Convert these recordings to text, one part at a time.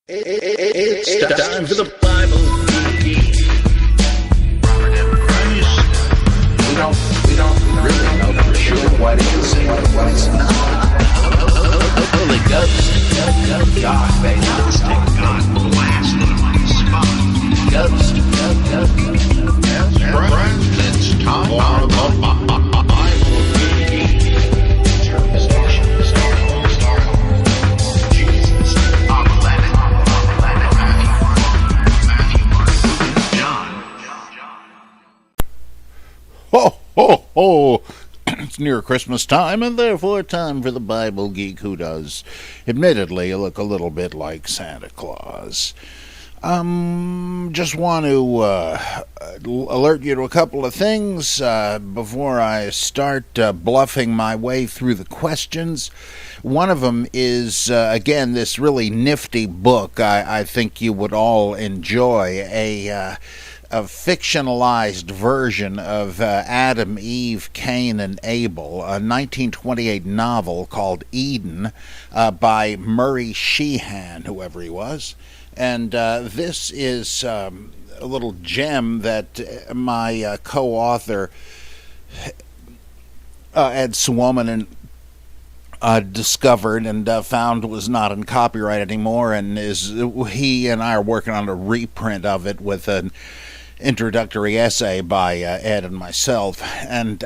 It's time for the Bible. We don't really know for sure what is and what is not. Holy Ghost, God, baby. God blasted on the spot. Ghost. Yes, friends, it's time for the Bible. Ho, ho, ho! It's near Christmas time, and therefore time for the Bible geek who does, admittedly, look a little bit like Santa Claus. Just want to alert you to a couple of things before I start bluffing my way through the questions. One of them is, again, this really nifty book I think you would all enjoy, a fictionalized version of Adam, Eve, Cain, and Abel, a 1928 novel called Eden by Murray Sheehan, whoever he was. And this is a little gem that my co-author, Ed Suominen, discovered and found was not in copyright anymore, and he and I are working on a reprint of it with an introductory essay by Ed and myself, and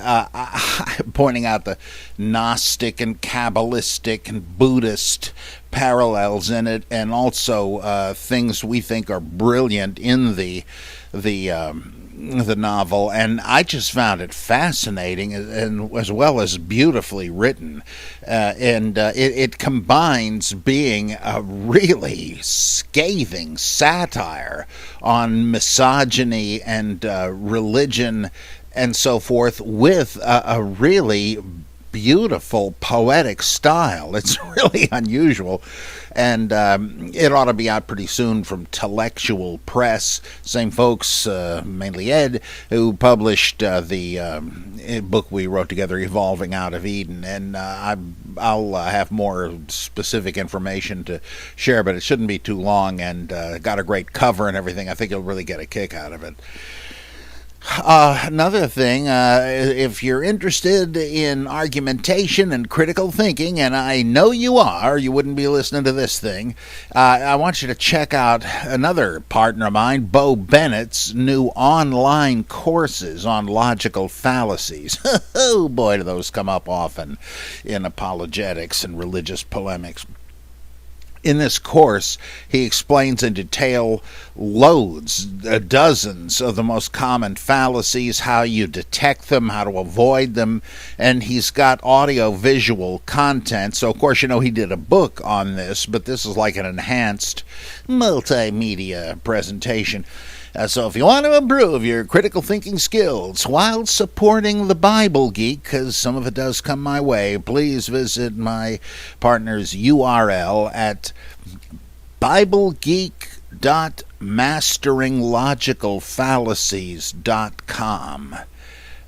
pointing out the Gnostic and Kabbalistic and Buddhist parallels in it, and also things we think are brilliant in the novel, and I just found it fascinating and as well as beautifully written, and it combines being a really scathing satire on misogyny and religion and so forth with a really beautiful poetic style. It's really unusual, and it ought to be out pretty soon from Tellectual Press, same folks, mainly Ed, who published the book we wrote together, Evolving Out of Eden, and I'll have more specific information to share, but it shouldn't be too long, and got a great cover and everything. I think you'll really get a kick out of it. Another thing, if you're interested in argumentation and critical thinking, and I know you are, you wouldn't be listening to this thing, I want you to check out another partner of mine, Bo Bennett's new online courses on logical fallacies. Oh boy, do those come up often in apologetics and religious polemics. In this course, he explains in detail dozens of the most common fallacies, how you detect them, how to avoid them, and he's got audio-visual content. So, of course, he did a book on this, but this is like an enhanced multimedia presentation. So if you want to improve your critical thinking skills while supporting the Bible Geek, because some of it does come my way, please visit my partner's URL at BibleGeek.MasteringLogicalFallacies.com.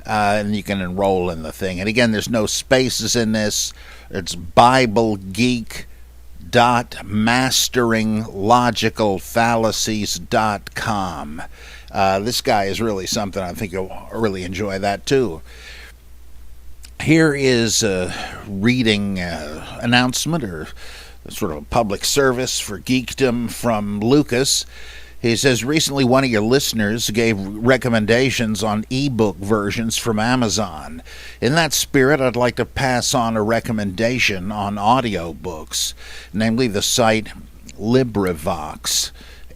And you can enroll in the thing. And again, there's no spaces in this. It's BibleGeek.MasteringLogicalFallacies.com. This guy is really something. I think you'll really enjoy that too. Here is a reading announcement, or sort of a public service for geekdom from Lucas. He says, recently one of your listeners gave recommendations on ebook versions from Amazon. In that spirit, I'd like to pass on a recommendation on audiobooks, namely the site LibriVox,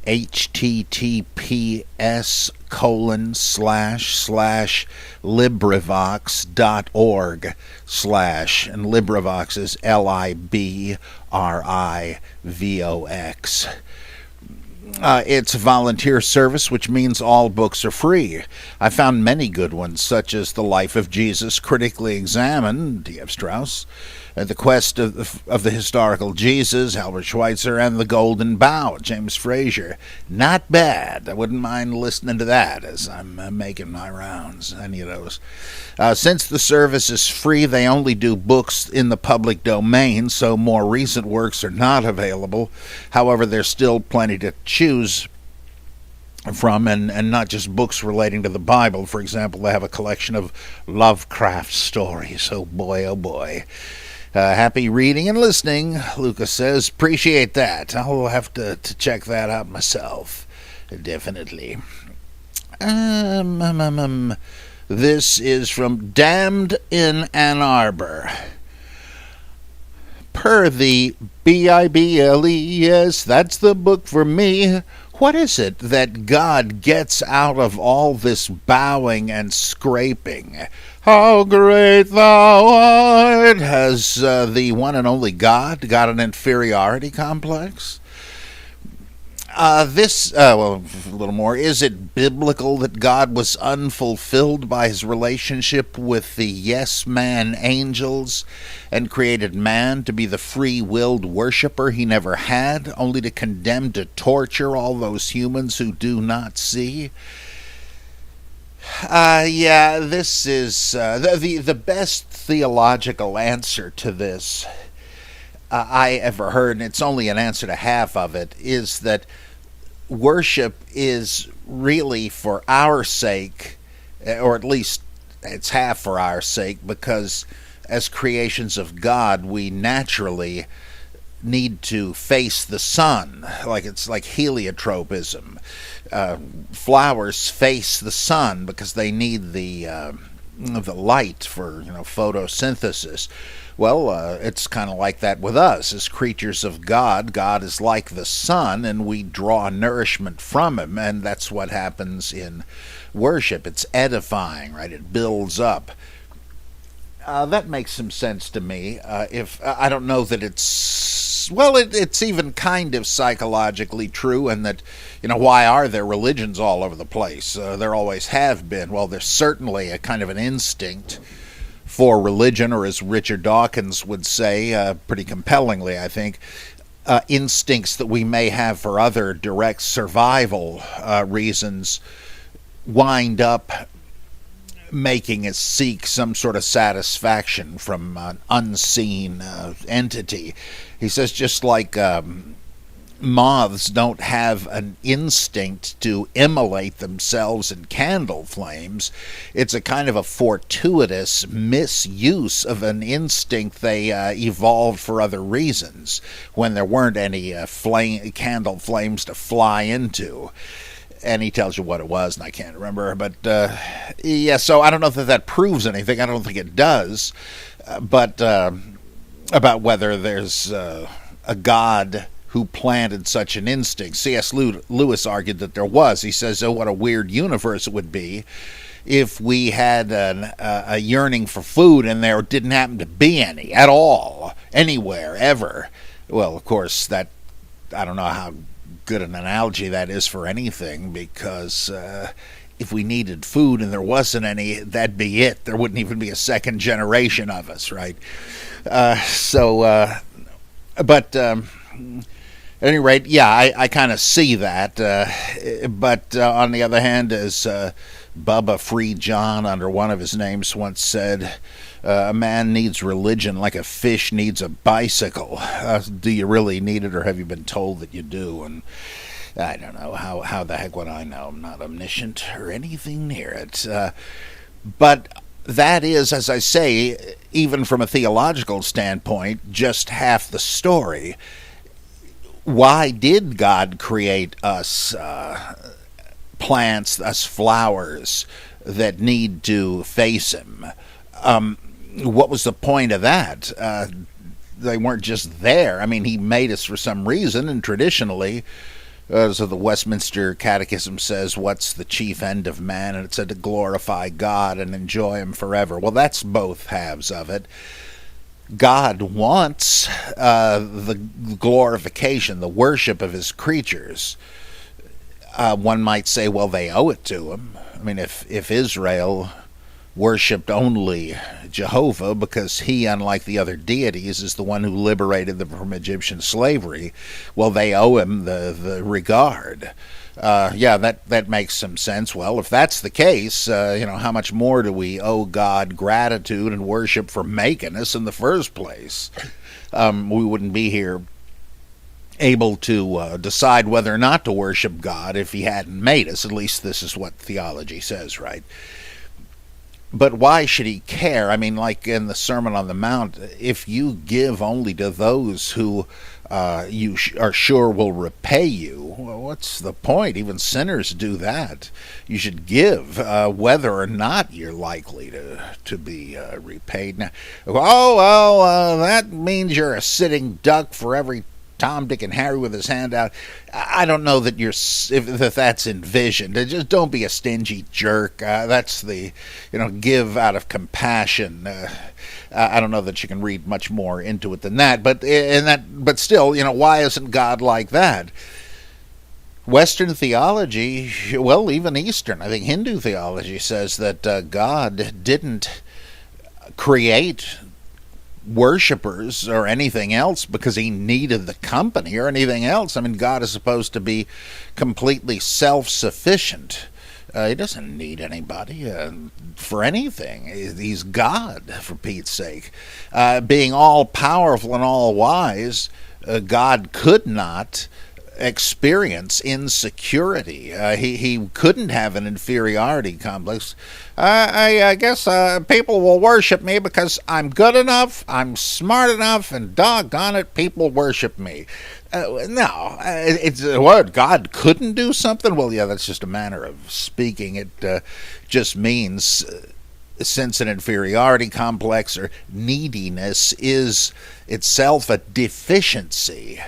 https://LibriVox.org/ and LibriVox is LibriVox. It's a volunteer service, which means all books are free. I found many good ones, such as The Life of Jesus Critically Examined, D.F. Strauss, The Quest of the Historical Jesus, Albert Schweitzer, and The Golden Bough, James Frazier. Not bad. I wouldn't mind listening to that as I'm making my rounds, any of those. Since the service is free, they only do books in the public domain, so more recent works are not available. However, there's still plenty to choose from, and not just books relating to the Bible. For example, they have a collection of Lovecraft stories. Oh boy. Happy reading and listening, Lucas says. Appreciate that. I'll have to check that out myself. Definitely. This is from Damned in Ann Arbor. Per the Bibles, that's the book for me. What is it that God gets out of all this bowing and scraping? How great thou art! Has the one and only God got an inferiority complex? A little more. Is it biblical that God was unfulfilled by his relationship with the yes-man angels and created man to be the free-willed worshiper he never had, only to condemn to torture all those humans who do not see? This is the best theological answer to this I ever heard, and it's only an answer to half of it, is that worship is really for our sake, or at least it's half for our sake, because as creations of God, we naturally need to face the sun. It's like heliotropism. Flowers face the sun because they need the light for photosynthesis. Well, it's kind of like that with us. As creatures of God, God is like the sun, and we draw nourishment from him, and that's what happens in worship. It's edifying, right? It builds up. That makes some sense to me. If I don't know that it's even kind of psychologically true, and that, why are there religions all over the place? There always have been. Well, there's certainly a kind of an instinct for religion, or as Richard Dawkins would say, pretty compellingly, I think, instincts that we may have for other direct survival reasons wind up making us seek some sort of satisfaction from an unseen entity. He says just like moths don't have an instinct to immolate themselves in candle flames, it's a kind of a fortuitous misuse of an instinct they evolved for other reasons when there weren't any candle flames to fly into. And he tells you what it was, and I can't remember. But, so I don't know that proves anything. I don't think it does. But about whether there's a God who planted such an instinct. C.S. Lewis argued that there was. He says, what a weird universe it would be if we had a yearning for food and there didn't happen to be any at all, anywhere, ever. Well, of course, I don't know how good an analogy that is for anything, because if we needed food and there wasn't any, that'd be it. There wouldn't even be a second generation of us, right? At any rate, I kind of see that. But on the other hand, as Bubba Free John, under one of his names, once said, a man needs religion like a fish needs a bicycle. Do you really need it, or have you been told that you do? And I don't know. How the heck would I know? I'm not omniscient or anything near it. But that is, as I say, even from a theological standpoint, just half the story. Why did God create us plants, us flowers that need to face him? What was the point of that? They weren't just there. I mean, he made us for some reason, and traditionally, so the Westminster Catechism says, what's the chief end of man? And it said to glorify God and enjoy him forever. Well, that's both halves of it. God wants the glorification, the worship of his creatures. One might say, well, they owe it to him. I mean, if Israel worshipped only Jehovah because he, unlike the other deities, is the one who liberated them from Egyptian slavery. Well, they owe him the regard. That makes some sense. Well, if that's the case, how much more do we owe God gratitude and worship for making us in the first place? We wouldn't be here able to decide whether or not to worship God if he hadn't made us. At least this is what theology says, right? But why should he care? I mean, like in the Sermon on the Mount, if you give only to those who you are sure will repay you, well, what's the point? Even sinners do that. You should give whether or not you're likely to be repaid. Now, that means you're a sitting duck for every Tom, Dick, and Harry with his hand out. I don't know that if that's envisioned. Just don't be a stingy jerk. That's the, give out of compassion. I don't know that you can read much more into it than that. But still, why isn't God like that? Western theology, well, even Eastern, I think Hindu theology says that God didn't create worshippers or anything else because he needed the company or anything else. I mean, God is supposed to be completely self-sufficient. He doesn't need anybody for anything. He's God, for Pete's sake. Being all-powerful and all-wise, God could not experience insecurity. He couldn't have an inferiority complex. I guess people will worship me because I'm good enough, I'm smart enough, and doggone it, people worship me. No, it's what, God couldn't do something? Well, yeah, that's just a manner of speaking. It just means since an inferiority complex or neediness is itself a deficiency,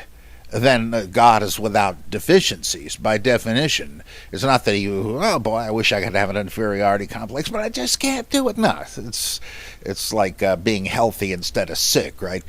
then God is without deficiencies by definition. It's not that oh boy, I wish I could have an inferiority complex, but I just can't do it. No, it's like being healthy instead of sick, right?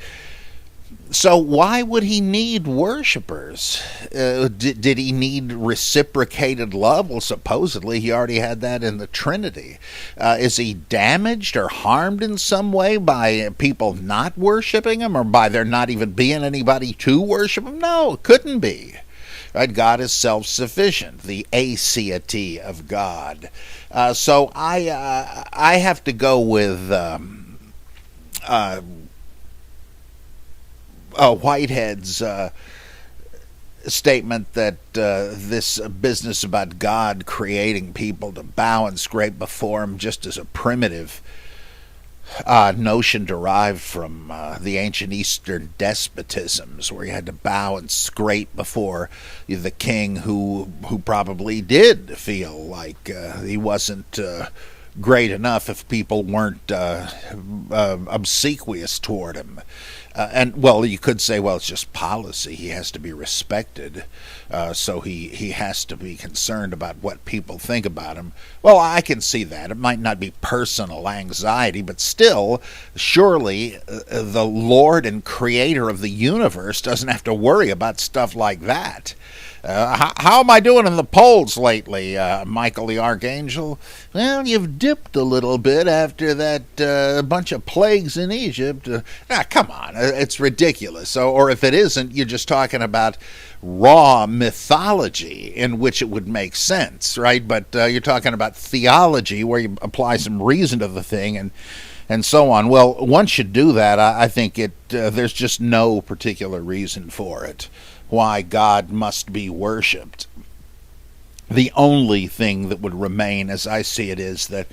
So why would he need worshipers? Did he need reciprocated love? Well, supposedly he already had that in the Trinity. Is he damaged or harmed in some way by people not worshiping him or by there not even being anybody to worship him? No, it couldn't be. Right? God is self-sufficient, the aseity of God. So I have to go with Whitehead's statement that this business about God creating people to bow and scrape before him just as a primitive notion derived from the ancient Eastern despotisms, where you had to bow and scrape before the king who probably did feel like he wasn't great enough if people weren't obsequious toward him. And, well, you could say, well, it's just policy. He has to be respected, so he has to be concerned about what people think about him. Well, I can see that. It might not be personal anxiety, but still, surely the Lord and Creator of the universe doesn't have to worry about stuff like that. How am I doing in the polls lately, Michael the Archangel? Well, you've dipped a little bit after that bunch of plagues in Egypt. Come on, it's ridiculous. Or if it isn't, you're just talking about raw mythology in which it would make sense, right? But you're talking about theology where you apply some reason to the thing and so on. Well, once you do that, I think there's just no particular reason for it, why God must be worshipped. The only thing that would remain, as I see it, is that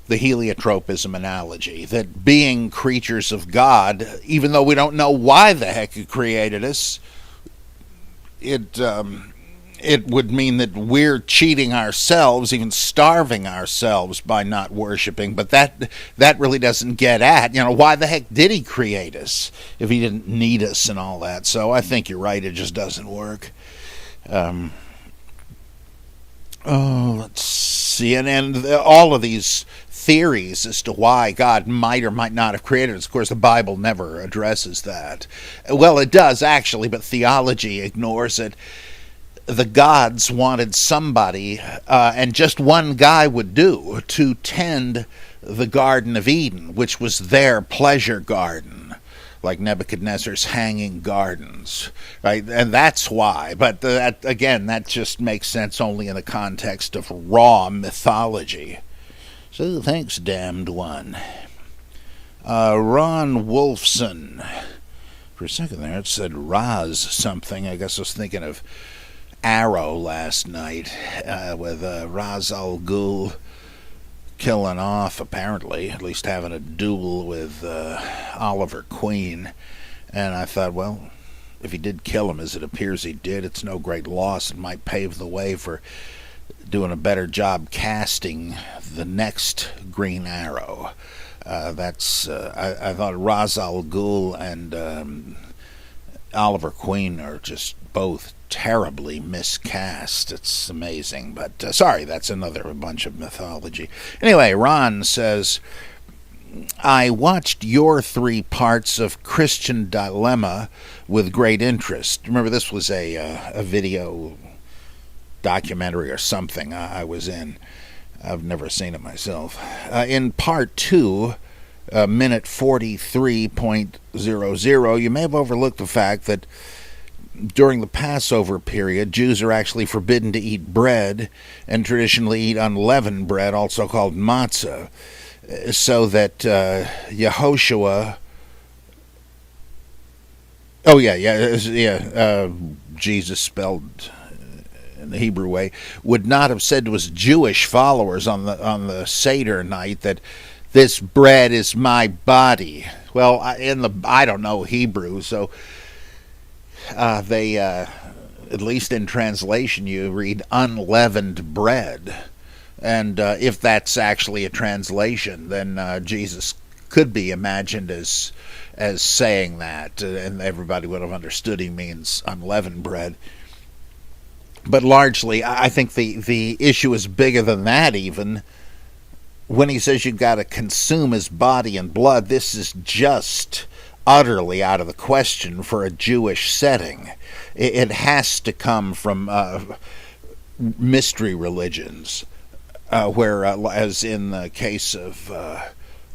the heliotropism analogy, that being creatures of God, even though we don't know why the heck he created us, it would mean that we're cheating ourselves, even starving ourselves by not worshiping. But that really doesn't get at, why the heck did he create us if he didn't need us and all that? So I think you're right, it just doesn't work. Let's see, and all of these theories as to why God might or might not have created us. Of course, the Bible never addresses that. Well, it does actually, but theology ignores it. The gods wanted somebody, and just one guy would do, to tend the Garden of Eden, which was their pleasure garden, like Nebuchadnezzar's hanging gardens, right? And that's why. But that, again, that just makes sense only in the context of raw mythology. So thanks, damned one. Ron Wolfson. For a second there, it said Raz something. I guess I was thinking of Arrow last night with Raz Al Ghul killing off, apparently, at least having a duel with Oliver Queen. And I thought, well, if he did kill him, as it appears he did, it's no great loss. It might pave the way for doing a better job casting the next Green Arrow. I thought Ra's al Ghul and Oliver Queen are just both terribly miscast. It's amazing. But sorry, that's another bunch of mythology. Anyway, Ron says, I watched your 3 parts of Christian Dilemma with great interest. Remember, this was a video documentary or something I was in. I've never seen it myself. In part 2, minute 43.00, you may have overlooked the fact that during the Passover period, Jews are actually forbidden to eat bread and traditionally eat unleavened bread, also called matzo, so that Yehoshua... Jesus spelled in the Hebrew way, would not have said to his Jewish followers on the Seder night that this bread is my body. Well, I don't know Hebrew, so they, at least in translation, you read unleavened bread. And if that's actually a translation, then Jesus could be imagined as saying that, and everybody would have understood he means unleavened bread. But largely, I think the issue is bigger than that even. When he says you've got to consume his body and blood, this is just utterly out of the question for a Jewish setting. It has to come from mystery religions, where, as in the case of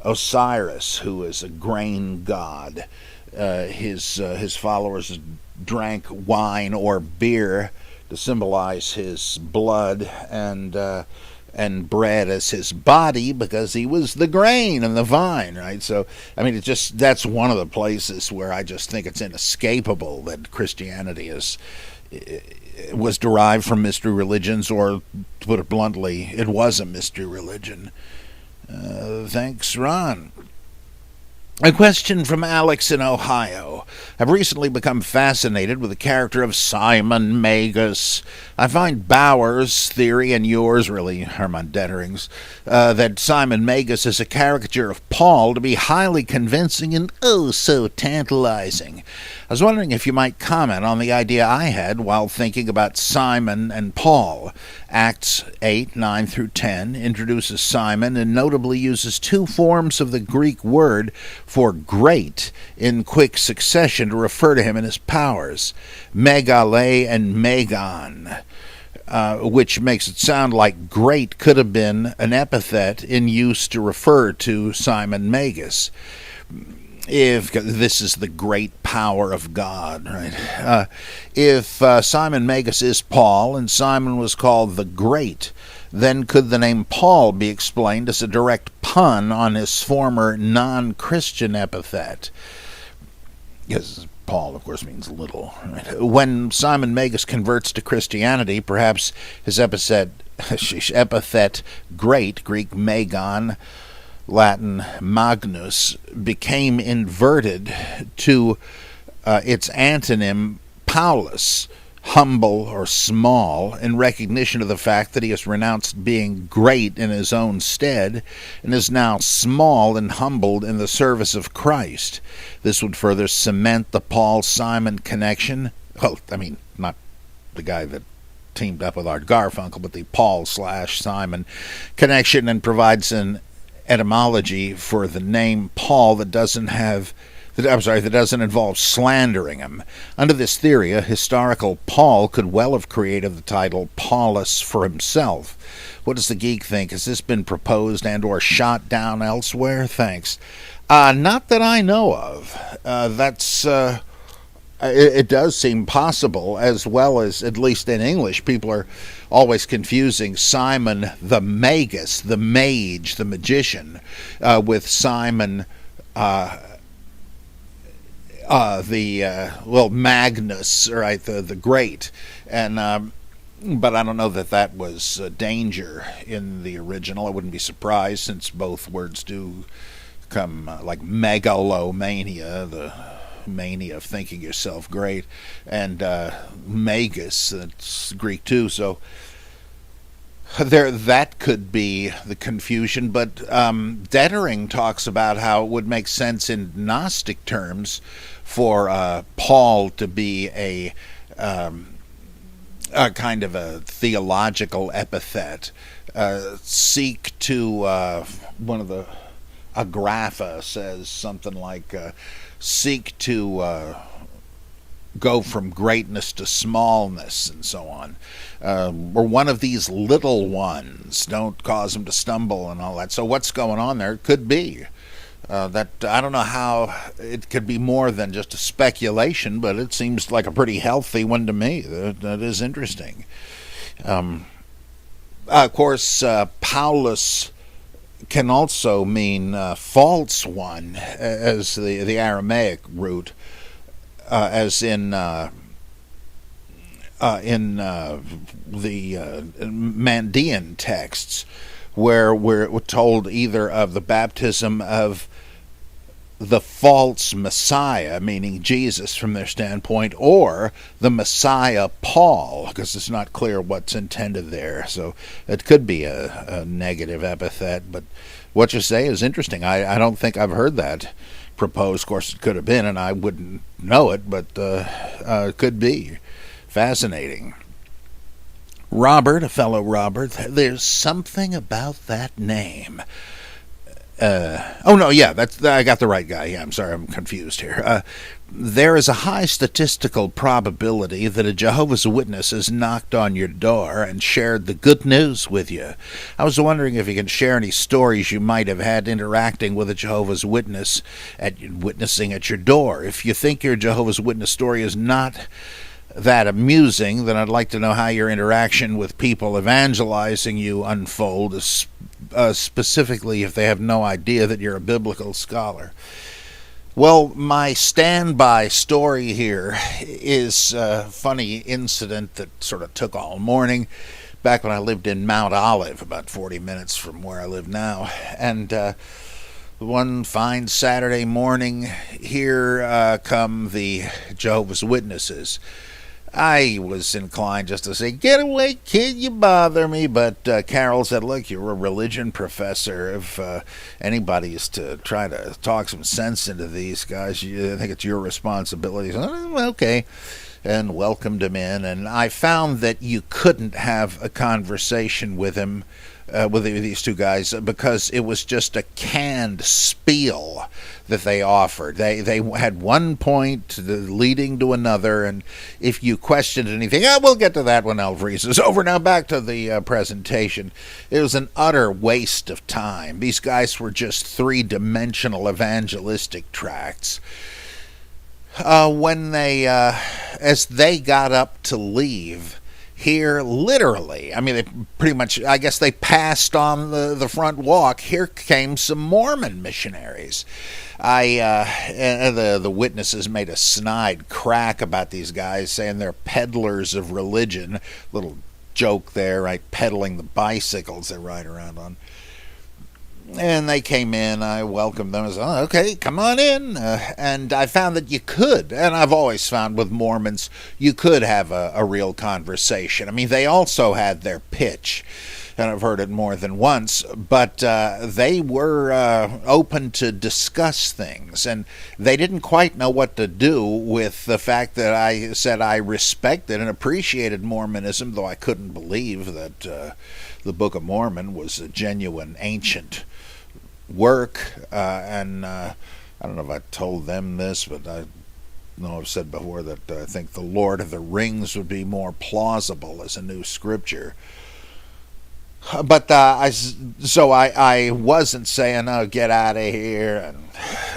Osiris, who is a grain god, his followers drank wine or beer to symbolize his blood, and bread as his body because he was the grain and the vine, right? So, I mean, that's one of the places where I just think it's inescapable that Christianity was derived from mystery religions, or to put it bluntly, it was a mystery religion. Thanks, Ron. A question from Alex in Ohio. I've recently become fascinated with the character of Simon Magus. I find Bauer's theory, and yours really, Hermann Dettering's, that Simon Magus is a caricature of Paul to be highly convincing and oh so tantalizing. I was wondering if you might comment on the idea I had while thinking about Simon and Paul. Acts 8, 9 through 10 introduces Simon and notably uses 2 forms of the Greek word for great in quick succession to refer to him and his powers, megale and megon, which makes it sound like great could have been an epithet in use to refer to Simon Magus. If this is the great power of God, right? If Simon Magus is Paul and Simon was called the Great, then could the name Paul be explained as a direct pun on his former non-Christian epithet? Because Paul, of course, means little. Right? When Simon Magus converts to Christianity, perhaps his epithet great, Greek megon, Latin magnus, became inverted to its antonym Paulus, humble or small, in recognition of the fact that he has renounced being great in his own stead and is now small and humbled in the service of Christ. This would further cement the Paul-Simon connection. Well, I mean, not the guy that teamed up with Art Garfunkel, but the Paul/Simon connection, and provides an etymology for the name Paul that doesn't have that doesn't involve slandering him. Under this theory, a historical Paul could well have created the title Paulus for himself. What does the Geek think? Has this been proposed and or shot down elsewhere? Thanks. Not that I know of. It does seem possible, as well as, at least in English, people are always confusing Simon the Magus, the mage, the magician, with Simon Magnus, right, the great. And but I don't know that was danger in the original. I wouldn't be surprised, since both words do come like megalomania, the mania of thinking yourself great, and magus, that's Greek too. So that could be the confusion. But Dettering talks about how it would make sense in Gnostic terms for Paul to be a kind of a theological epithet. Seek to one of the Agrapha says something like seek to go from greatness to smallness, and so on. Or one of these little ones, don't cause them to stumble, and all that. So what's going on there? It could be that, I don't know how it could be more than just a speculation, but it seems like a pretty healthy one to me. That is interesting. Of course, Paulus can also mean false one, as the Aramaic root, as in the Mandean texts, where we're told either of the baptism of the false Messiah, meaning Jesus from their standpoint, or the Messiah Paul, because it's not clear what's intended there. So it could be a negative epithet, but what you say is interesting. I don't think I've heard that proposed. Of course, it could have been, and I wouldn't know it, but it could be. Fascinating. Robert, a fellow Robert, there's something about that name. I got the right guy. Yeah, I'm sorry, I'm confused here. There is a high statistical probability that a Jehovah's Witness has knocked on your door and shared the good news with you. I was wondering if you can share any stories you might have had interacting with a Jehovah's Witness witnessing at your door. If you think your Jehovah's Witness story is not that amusing, then I'd like to know how your interaction with people evangelizing you unfold, specifically if they have no idea that you're a biblical scholar. Well, my standby story here is a funny incident that sort of took all morning, back when I lived in Mount Olive, about 40 minutes from where I live now. And one fine Saturday morning, here come the Jehovah's Witnesses. I was inclined just to say, "Get away, kid, you bother me." But Carol said, "Look, you're a religion professor. If anybody is to try to talk some sense into these guys, I think it's your responsibility." So, okay. And welcomed him in. And I found that you couldn't have a conversation with him, with these two guys, because it was just a canned spiel that they offered. They had one point leading to another, and if you questioned anything, we'll get to that when Elvries is over. Now back to the presentation. It was an utter waste of time. These guys were just three-dimensional evangelistic tracts. When they, as they got up to leave, here, literally, I mean, they pretty much, I guess they passed on the front walk. Here came some Mormon missionaries. The witnesses made a snide crack about these guys, saying they're peddlers of religion. Little joke there, right? Peddling the bicycles they ride around on. And they came in. I welcomed them. I said, okay, come on in. And I found that you could, and I've always found with Mormons, you could have a real conversation. I mean, they also had their pitch, and I've heard it more than once, but they were open to discuss things, and they didn't quite know what to do with the fact that I said I respected and appreciated Mormonism, though I couldn't believe that the Book of Mormon was a genuine ancient work, and I I don't know if I told them this, but I know I've said before that I think the Lord of the Rings would be more plausible as a new scripture. But I wasn't saying, "Oh, get out of here,"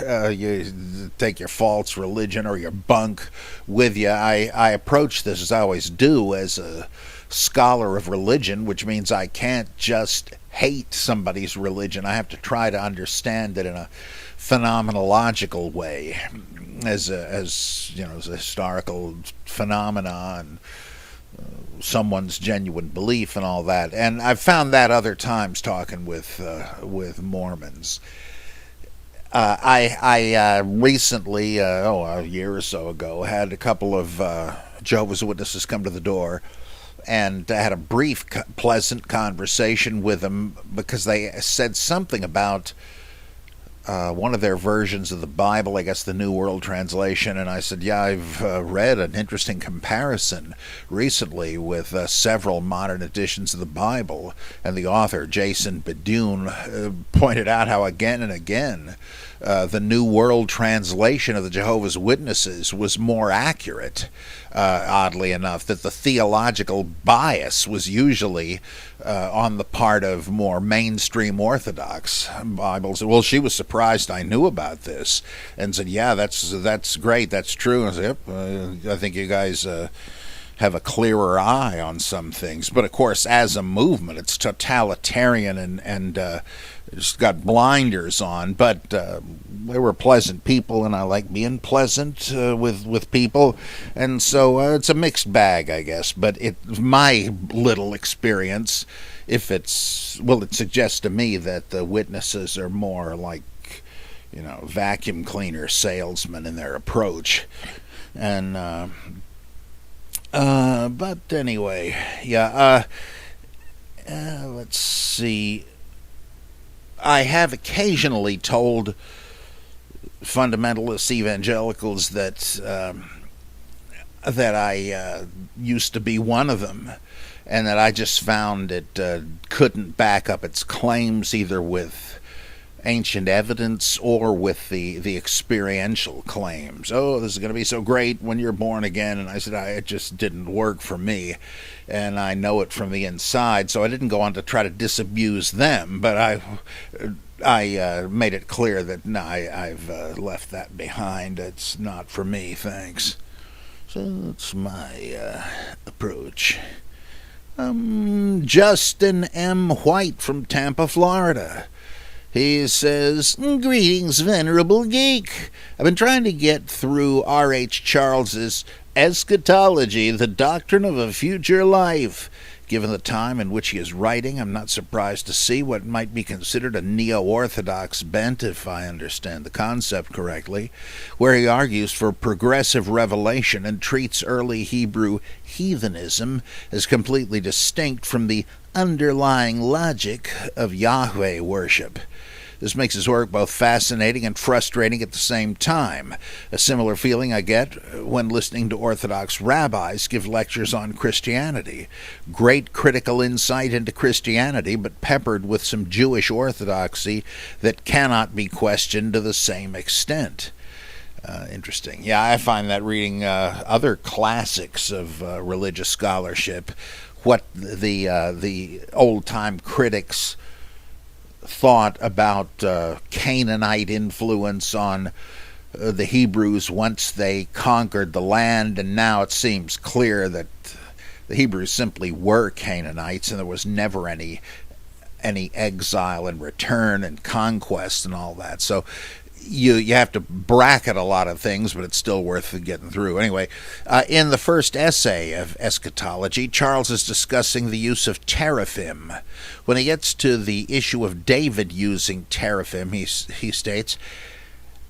and you take your false religion or your bunk with you. I approach this, as I always do, as a scholar of religion, which means I can't just hate somebody's religion. I have to try to understand it in a phenomenological way, as a historical phenomenon, someone's genuine belief and all that. And I've found that other times talking with Mormons. I recently, a year or so ago, had a couple of Jehovah's Witnesses come to the door, and I had a brief, pleasant conversation with them because they said something about one of their versions of the Bible, I guess the New World Translation, and I said, yeah, I've read an interesting comparison recently with several modern editions of the Bible, and the author, Jason Bedune, pointed out how again and again the New World Translation of the Jehovah's Witnesses was more accurate, oddly enough, that the theological bias was usually on the part of more mainstream Orthodox Bibles. Well, she was surprised I knew about this and said, yeah, that's great, that's true. And I said, yep, I think you guys have a clearer eye on some things. But of course, as a movement, it's totalitarian and just got blinders on. But they were pleasant people, and I like being pleasant with people. And so it's a mixed bag, I guess. But my little experience, it suggests to me that the witnesses are more like, vacuum cleaner salesmen in their approach. And but anyway, yeah, let's see. I have occasionally told fundamentalist evangelicals that I used to be one of them, and that I just found it couldn't back up its claims either with ancient evidence or with the experiential claims. Oh, this is going to be so great when you're born again. And I said, it just didn't work for me, and I know it from the inside. So I didn't go on to try to disabuse them, but I made it clear that no, I've left that behind. It's not for me, thanks. So that's my approach. Justin M. White from Tampa, Florida. He says, greetings, Venerable Geek. I've been trying to get through R.H. Charles's Eschatology, the Doctrine of a Future Life. Given the time in which he is writing, I'm not surprised to see what might be considered a neo-orthodox bent, if I understand the concept correctly, where he argues for progressive revelation and treats early Hebrew heathenism as completely distinct from the underlying logic of Yahweh worship. This makes his work both fascinating and frustrating at the same time. A similar feeling I get when listening to Orthodox rabbis give lectures on Christianity. Great critical insight into Christianity, but peppered with some Jewish orthodoxy that cannot be questioned to the same extent. Interesting. Yeah, I find that reading other classics of religious scholarship, what the old-time critics thought about Canaanite influence on the Hebrews once they conquered the land, and now it seems clear that the Hebrews simply were Canaanites, and there was never any exile and return and conquest and all that. So you have to bracket a lot of things, but it's still worth getting through. Anyway, in the first essay of Eschatology, Charles is discussing the use of teraphim. When he gets to the issue of David using teraphim, he states,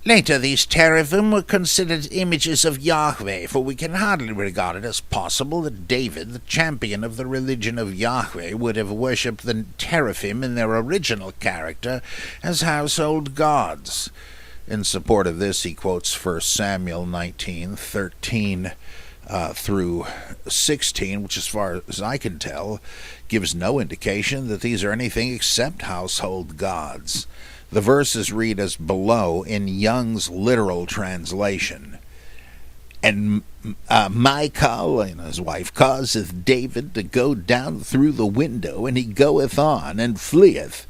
later these teraphim were considered images of Yahweh, for we can hardly regard it as possible that David, the champion of the religion of Yahweh, would have worshipped the teraphim in their original character as household gods. In support of this, he quotes 1 Samuel 19:13 through 16, which, as far as I can tell, gives no indication that these are anything except household gods. The verses read as below in Young's literal translation. And Michal and his wife causeth David to go down through the window, and he goeth on and fleeth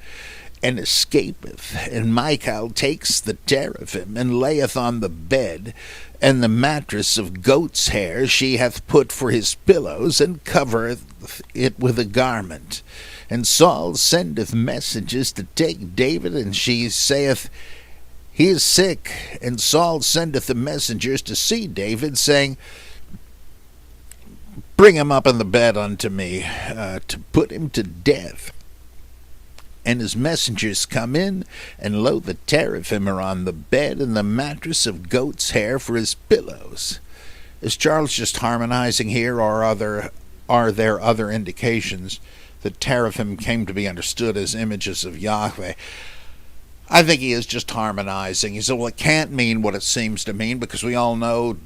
and escapeth. And Michal takes the teraphim and layeth on the bed, and the mattress of goat's hair she hath put for his pillows, and covereth it with a garment. And Saul sendeth messages to take David, and she saith, He is sick. And Saul sendeth the messengers to see David, saying, Bring him up in the bed unto me, to put him to death. And his messengers come in, and lo, the teraphim are on the bed, and the mattress of goat's hair for his pillows. Is Charles just harmonizing here, or are there other indications that teraphim came to be understood as images of Yahweh? I think he is just harmonizing. He said, well, it can't mean what it seems to mean, because we all know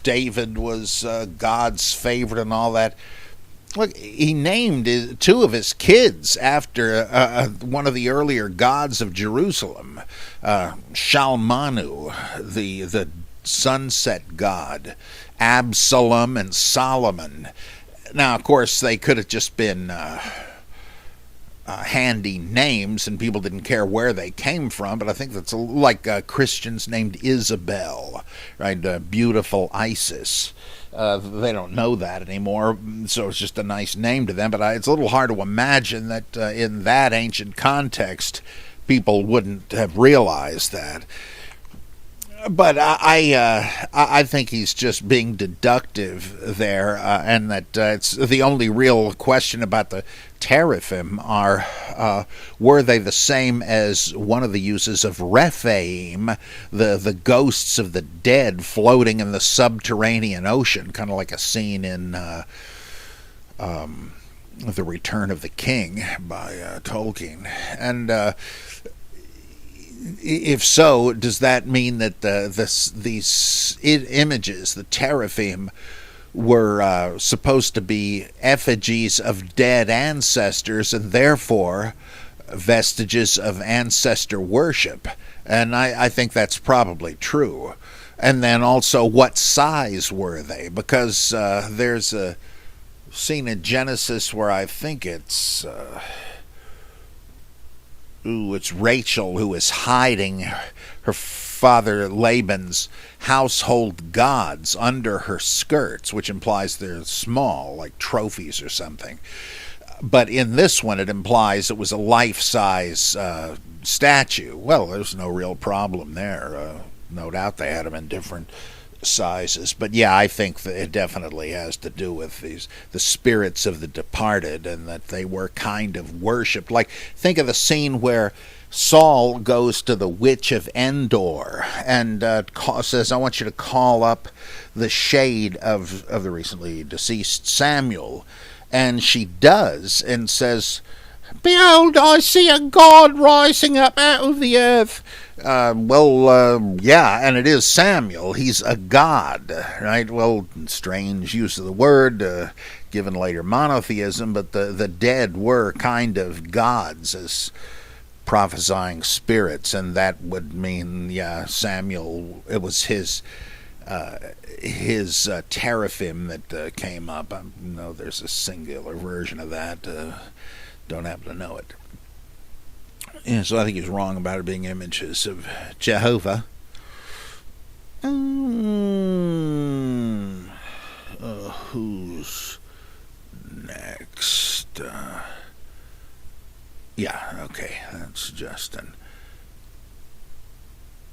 David was God's favorite and all that. Look, he named two of his kids after one of the earlier gods of Jerusalem, Shalmanu, the sunset god, Absalom and Solomon. Now, of course, they could have just been handy names, and people didn't care where they came from, but I think that's like Christians named Isabel, right? Beautiful Isis. They don't know that anymore, so it's just a nice name to them, but it's a little hard to imagine that in that ancient context people wouldn't have realized that. But I think he's just being deductive there, and that it's the only real question about the teraphim are, were they the same as one of the uses of Rephaim, the ghosts of the dead floating in the subterranean ocean, kind of like a scene in The Return of the King by Tolkien. And if so, does that mean that these images, the teraphim, were supposed to be effigies of dead ancestors and therefore vestiges of ancestor worship? And I think that's probably true. And then also, what size were they? Because there's a scene in Genesis where I think it's Rachel who is hiding her father Laban's household gods under her skirts, which implies they're small, like trophies or something. But in this one, it implies it was a life-size statue. Well, there's no real problem there. No doubt they had them in different sizes, but yeah, I think that it definitely has to do with the spirits of the departed, and that they were kind of worshipped. Like, think of the scene where Saul goes to the witch of Endor and says, I want you to call up the shade of the recently deceased Samuel, and she does, and says, Behold, I see a god rising up out of the earth. Yeah, and it is Samuel. He's a god, right? Well, strange use of the word, given later monotheism, but the dead were kind of gods as prophesying spirits, and that would mean, yeah, Samuel, it was his teraphim that came up. I know there's a singular version of that. Don't happen to know it. Yeah, so I think he's wrong about it being images of Jehovah. Who's next? Yeah, okay, that's Justin.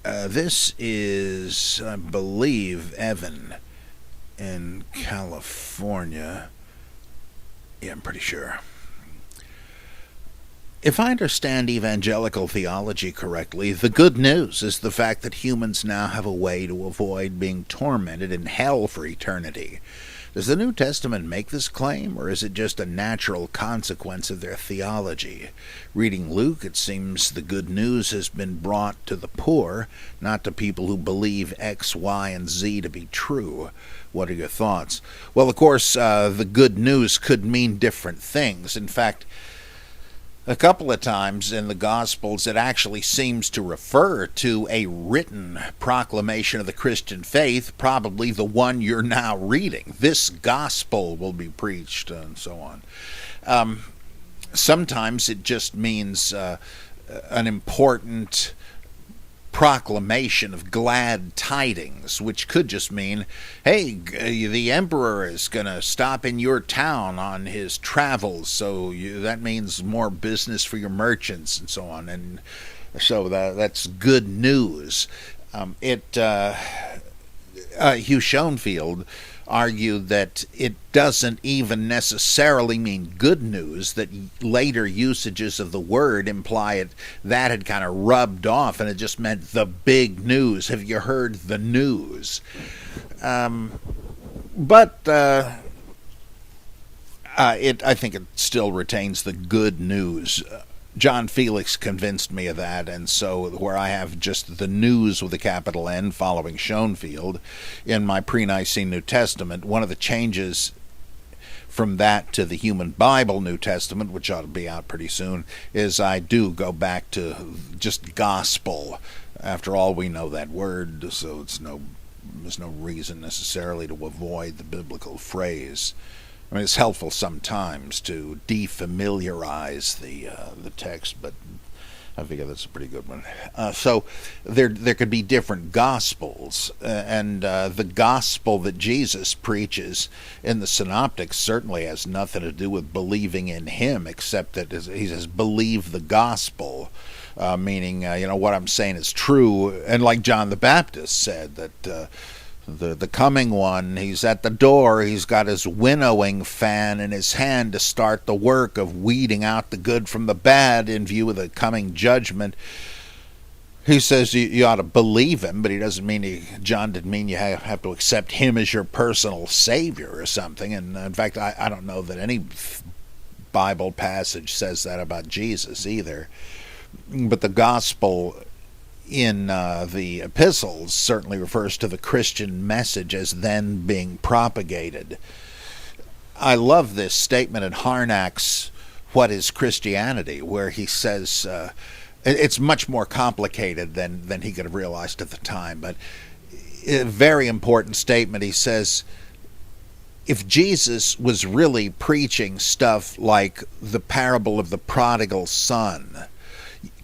This is, I believe, Evan in California. Yeah, I'm pretty sure. If I understand evangelical theology correctly, the good news is the fact that humans now have a way to avoid being tormented in hell for eternity. Does the New Testament make this claim, or is it just a natural consequence of their theology? Reading Luke, it seems the good news has been brought to the poor, not to people who believe X, Y, and Z to be true. What are your thoughts? Well, of course, the good news could mean different things. In fact, A couple of times in the Gospels, it actually seems to refer to a written proclamation of the Christian faith, probably the one you're now reading. This gospel will be preached, and so on. Sometimes it just means an important proclamation of glad tidings, which could just mean, hey, the emperor is going to stop in your town on his travels, so that means more business for your merchants and so on. And so that's good news. Hugh Schoenfield argued that it doesn't even necessarily mean good news, that later usages of the word imply it that had kind of rubbed off and it just meant the big news. Have you heard the news? But I think it still retains the good news. John Felix convinced me of that, and so where I have just the news with a capital N following Schoenfield in my pre-Nicene New Testament, one of the changes from that to the Human Bible New Testament, which ought to be out pretty soon, is I do go back to just gospel. After all, we know that word, so there's no reason necessarily to avoid the biblical phrase. I mean, it's helpful sometimes to defamiliarize the text, but I figure that's a pretty good one. So there could be different gospels, and the gospel that Jesus preaches in the Synoptics certainly has nothing to do with believing in him, except that he says, believe the gospel, meaning, what I'm saying is true. And like John the Baptist said, that the coming one, he's at the door, he's got his winnowing fan in his hand to start the work of weeding out the good from the bad in view of the coming judgment. He says you ought to believe him, but he doesn't mean John didn't mean you have to accept him as your personal savior or something. And in fact, I don't know that any Bible passage says that about Jesus either. But the gospel in the epistles certainly refers to the Christian message as then being propagated. I love this statement in Harnack's What is Christianity, where he says, it's much more complicated than he could have realized at the time, but a very important statement. He says, if Jesus was really preaching stuff like the parable of the prodigal son,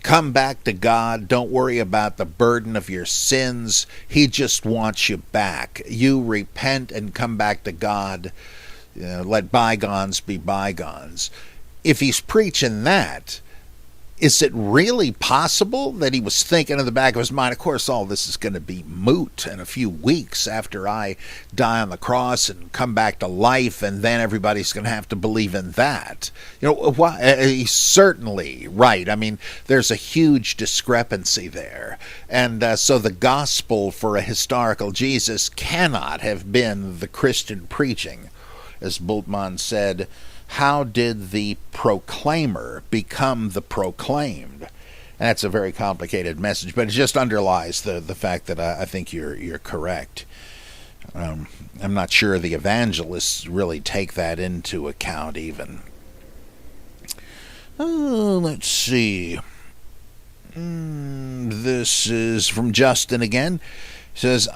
come back to God, don't worry about the burden of your sins, he just wants you back. You repent and come back to God, let bygones be bygones. If he's preaching that, is it really possible that he was thinking in the back of his mind, of course all this is going to be moot in a few weeks after I die on the cross and come back to life, and then everybody's going to have to believe in that? He's certainly right. I mean, there's a huge discrepancy there. And so the gospel for a historical Jesus cannot have been the Christian preaching. As Bultmann said, how did the proclaimer become the proclaimed? And that's a very complicated message, but it just underlies the fact that I think you're correct. I'm not sure the evangelists really take that into account even. Let's see. This is from Justin again. He says,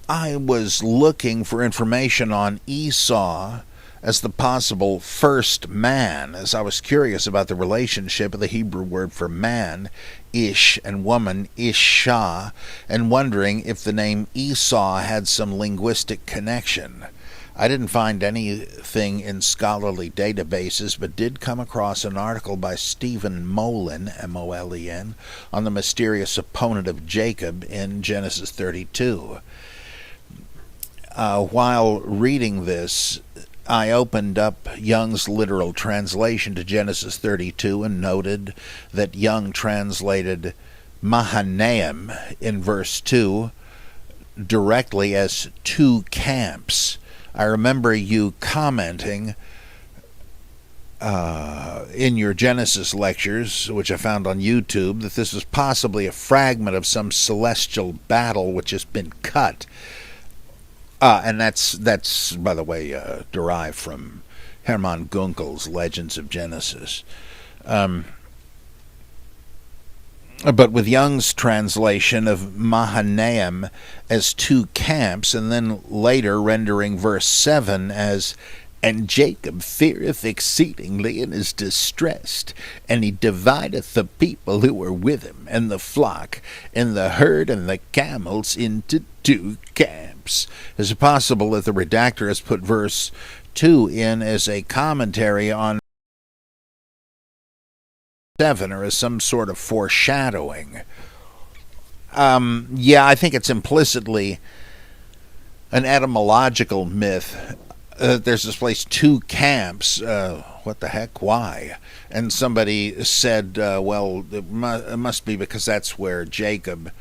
I was looking for information on Esau as the possible first man, as I was curious about the relationship of the Hebrew word for man, ish, and woman, isha, and wondering if the name Esau had some linguistic connection. I didn't find anything in scholarly databases, but did come across an article by Stephen Molen, M-O-L-E-N, on the mysterious opponent of Jacob in Genesis 32. While reading this, I opened up Young's literal translation to Genesis 32 and noted that Young translated Mahanaim in verse 2 directly as two camps. I remember you commenting in your Genesis lectures, which I found on YouTube, that this was possibly a fragment of some celestial battle which has been cut. And that's by the way, derived from Hermann Gunkel's Legends of Genesis. But with Young's translation of Mahanaim as two camps, and then later rendering verse 7 as, "And Jacob feareth exceedingly and is distressed, and he divideth the people who were with him, and the flock, and the herd, and the camels into two camps." Is it possible that the redactor has put verse 2 in as a commentary on 7, or as some sort of foreshadowing? Yeah, I think it's implicitly an etymological myth. There's this place, two camps. What the heck? Why? And somebody said, well, it must be because that's where Jacob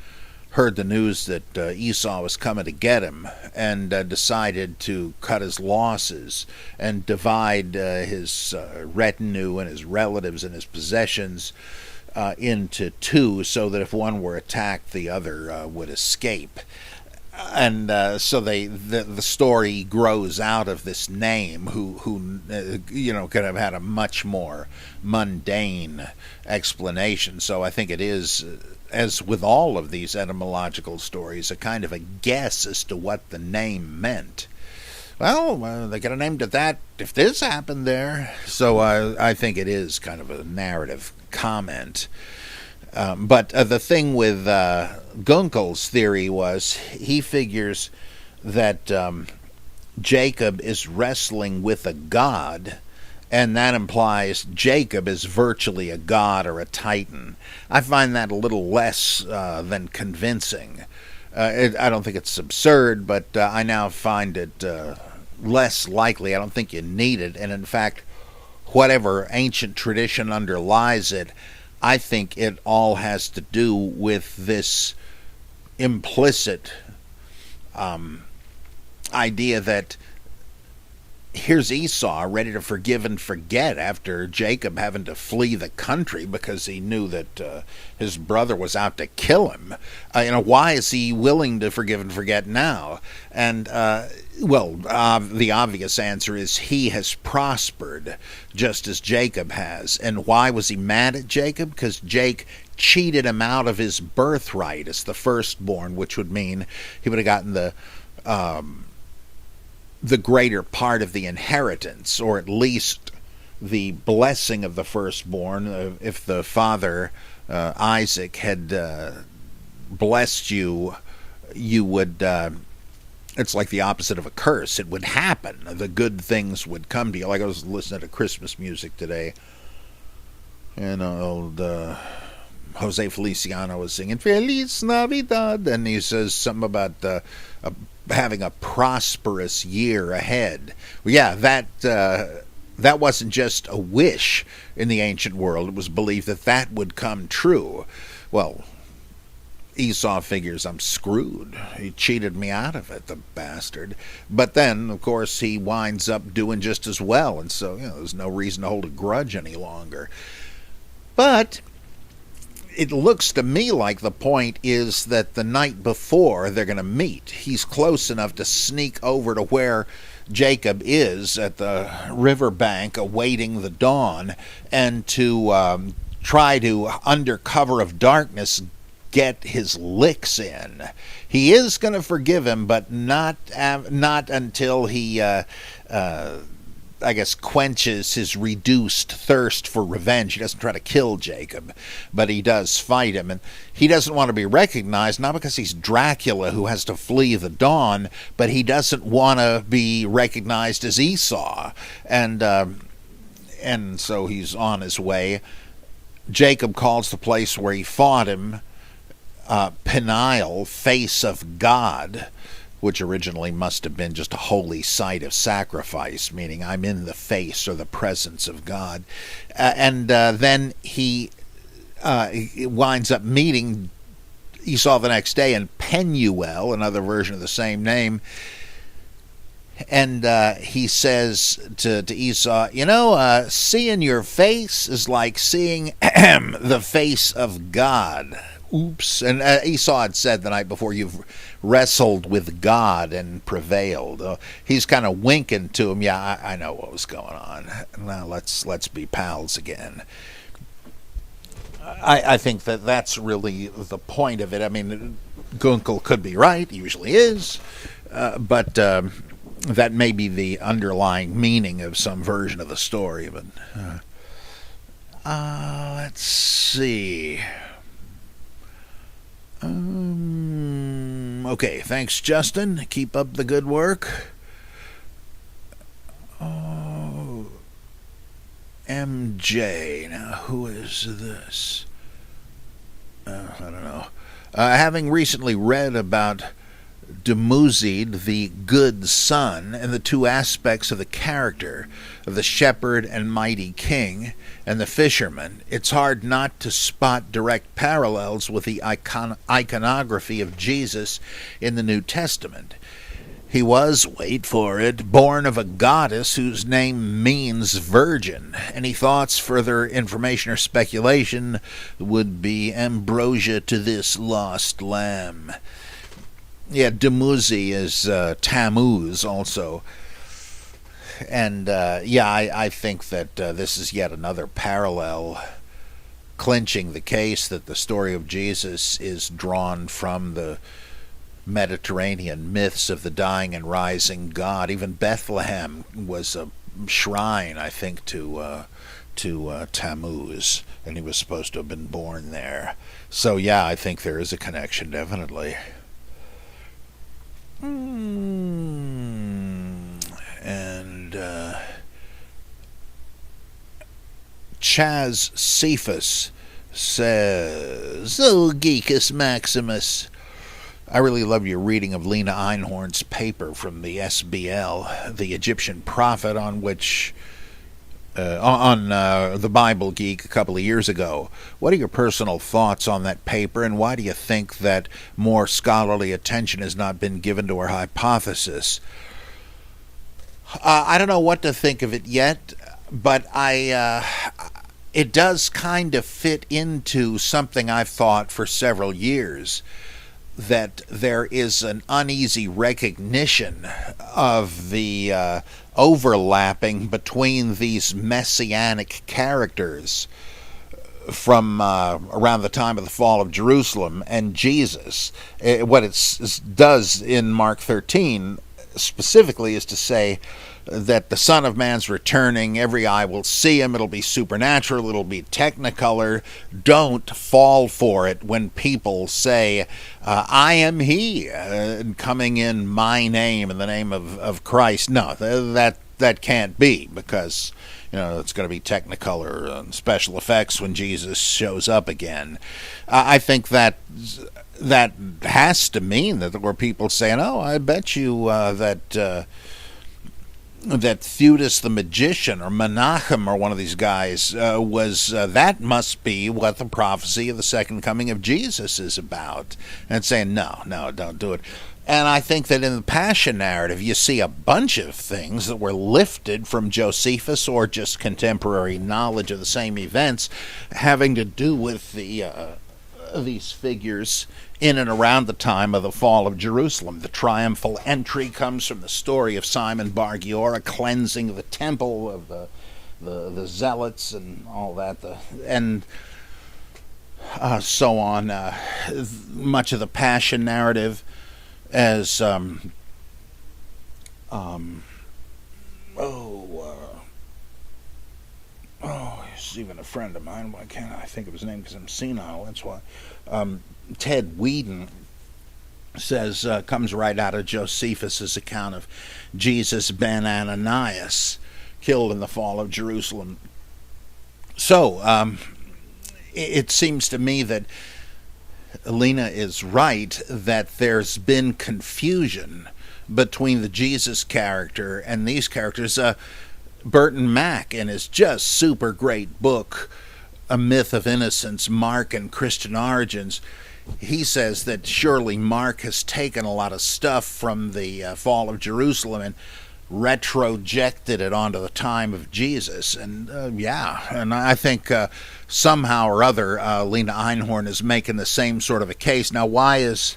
heard the news that Esau was coming to get him, and decided to cut his losses and divide his retinue and his relatives and his possessions into two, so that if one were attacked, the other would escape. And so the story grows out of this name, who could have had a much more mundane explanation. So I think it is, as with all of these etymological stories, a kind of a guess as to what the name meant. Well, they could have named it that if this happened there. So I think it is kind of a narrative comment. But the thing with Gunkel's theory was, he figures that Jacob is wrestling with a god, and that implies Jacob is virtually a god or a titan. I find that a little less than convincing. I don't think it's absurd, but I now find it less likely. I don't think you need it, and in fact, whatever ancient tradition underlies it, I think it all has to do with this implicit idea that here's Esau ready to forgive and forget after Jacob having to flee the country because he knew that his brother was out to kill him. Why is he willing to forgive and forget now? And the obvious answer is he has prospered just as Jacob has. And why was he mad at Jacob? Because Jake cheated him out of his birthright as the firstborn, which would mean he would have gotten the greater part of the inheritance, or at least the blessing of the firstborn. If the father, Isaac, had blessed you, you would... it's like the opposite of a curse. It would happen. The good things would come to you. Like I was listening to Christmas music today, and old Jose Feliciano was singing Feliz Navidad, and he says something about having a prosperous year ahead. Well, yeah, that wasn't just a wish in the ancient world. It was believed that would come true. Well, Esau figures, I'm screwed. He cheated me out of it, the bastard. But then, of course, he winds up doing just as well, and so there's no reason to hold a grudge any longer. But it looks to me like the point is that the night before they're going to meet, he's close enough to sneak over to where Jacob is at the riverbank awaiting the dawn, and to try to, under cover of darkness, get his licks in. He is going to forgive him, but not until he quenches his reduced thirst for revenge. He doesn't try to kill Jacob, but he does fight him. And he doesn't want to be recognized, not because he's Dracula who has to flee the dawn, but he doesn't want to be recognized as Esau. And so he's on his way. Jacob calls the place where he fought him Peniel, face of God, which originally must have been just a holy site of sacrifice, meaning I'm in the face or the presence of God. And then he winds up meeting Esau the next day in Penuel, another version of the same name. And he says to Esau, seeing your face is like seeing the face of God, Oops. And Esau had said the night before, you've wrestled with God and prevailed. He's kind of winking to him. Yeah, I know what was going on. Now let's be pals again. I think that's really the point of it. I mean, Gunkel could be right, usually is, but that may be the underlying meaning of some version of the story. But let's see. Okay, thanks, Justin. Keep up the good work. Oh, MJ. Now, who is this? I don't know. Having recently read about Dumuzid, the good son, and the two aspects of the character of the shepherd and mighty king and the fisherman, it's hard not to spot direct parallels with the iconography of Jesus in the New Testament. He was, wait for it, born of a goddess whose name means virgin. Any thoughts, further information, or speculation would be ambrosia to this lost lamb. Yeah, Dumuzi is Tammuz also. And, I think that this is yet another parallel clinching the case that the story of Jesus is drawn from the Mediterranean myths of the dying and rising God. Even Bethlehem was a shrine, I think, to Tammuz, and he was supposed to have been born there. So, yeah, I think there is a connection, definitely. And Chaz Cephas says, "Oh, Geekus Maximus, I really love your reading of Lena Einhorn's paper from the SBL, the Egyptian prophet, on which on the Bible Geek a couple of years ago. What are your personal thoughts on that paper, and why do you think that more scholarly attention has not been given to her hypothesis?" I don't know what to think of it yet, but it does kind of fit into something I've thought for several years, that there is an uneasy recognition of the overlapping between these messianic characters from around the time of the fall of Jerusalem and Jesus. What it does in Mark 13 specifically is to say that the Son of Man's returning, every eye will see him, it'll be supernatural, it'll be technicolor. Don't fall for it when people say, I am he, coming in my name, in the name of Christ. No, that can't be, because it's going to be technicolor and special effects when Jesus shows up again. I think that has to mean that there were people saying, oh, I bet you that Theudas the magician, or Menachem, or one of these guys, that must be what the prophecy of the second coming of Jesus is about. And saying, no, don't do it. And I think that in the Passion narrative, you see a bunch of things that were lifted from Josephus or just contemporary knowledge of the same events, having to do with these figures in and around the time of the fall of Jerusalem. The triumphal entry comes from the story of Simon Bar Giora cleansing the temple of the zealots and all that, and so on. Much of the Passion narrative as he's even a friend of mine. Why can't I think of his name? Because I'm senile, that's why. Ted Whedon says, comes right out of Josephus' account of Jesus ben Ananias, killed in the fall of Jerusalem. So, it seems to me that Lena is right, that there's been confusion between the Jesus character and these characters. Burton Mack, in his just super great book, A Myth of Innocence, Mark and Christian Origins, he says that surely Mark has taken a lot of stuff from the fall of Jerusalem and retrojected it onto the time of Jesus. And and I think somehow or other Lena Einhorn is making the same sort of a case. Now, why is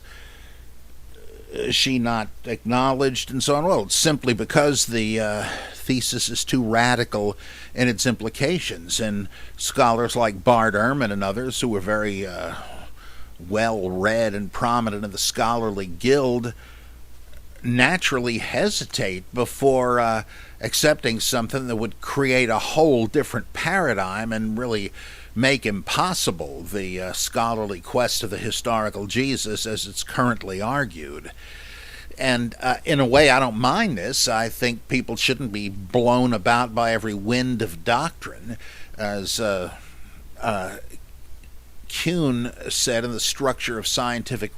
she not acknowledged and so on? Well, it's simply because the thesis is too radical in its implications, and scholars like Bart Ehrman and others who were very well read and prominent in the scholarly guild naturally hesitate before accepting something that would create a whole different paradigm and really make impossible the scholarly quest of the historical Jesus as it's currently argued. And in a way, I don't mind this. I think people shouldn't be blown about by every wind of doctrine. As Kuhn said in The Structure of Scientific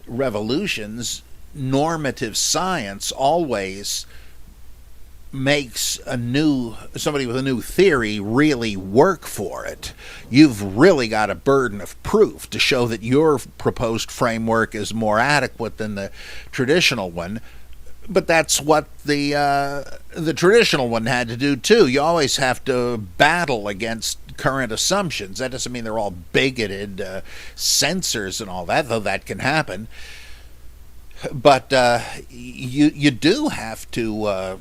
Revolutions, normative science always makes somebody with a new theory really work for it. You've really got a burden of proof to show that your proposed framework is more adequate than the traditional one. But that's what the traditional one had to do too. You always have to battle against current assumptions. That doesn't mean they're all bigoted censors and all that, though that can happen. But you do have to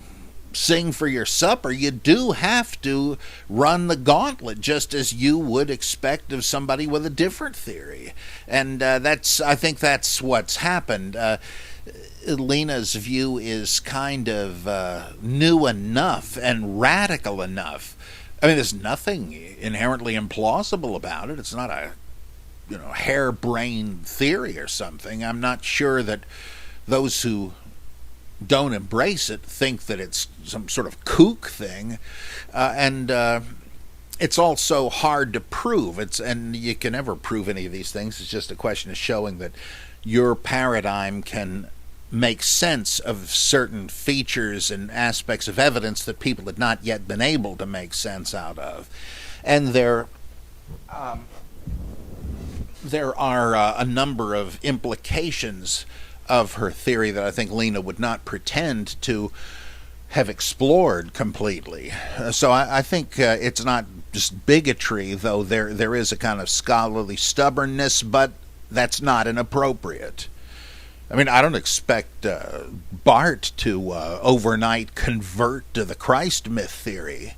sing for your supper. You do have to run the gauntlet, just as you would expect of somebody with a different theory. And I think that's what's happened. Lena's view is kind of new enough and radical enough. I mean, there's nothing inherently implausible about it. It's not a harebrained theory or something. I'm not sure that those who don't embrace it think that it's some sort of kook thing, and it's also hard to prove. And you can never prove any of these things. It's just a question of showing that your paradigm can make sense of certain features and aspects of evidence that people had not yet been able to make sense out of. And there are a number of implications of her theory that I think Lena would not pretend to have explored completely. So I think it's not just bigotry, though there is a kind of scholarly stubbornness, but that's not inappropriate. I mean, I don't expect Bart to overnight convert to the Christ myth theory.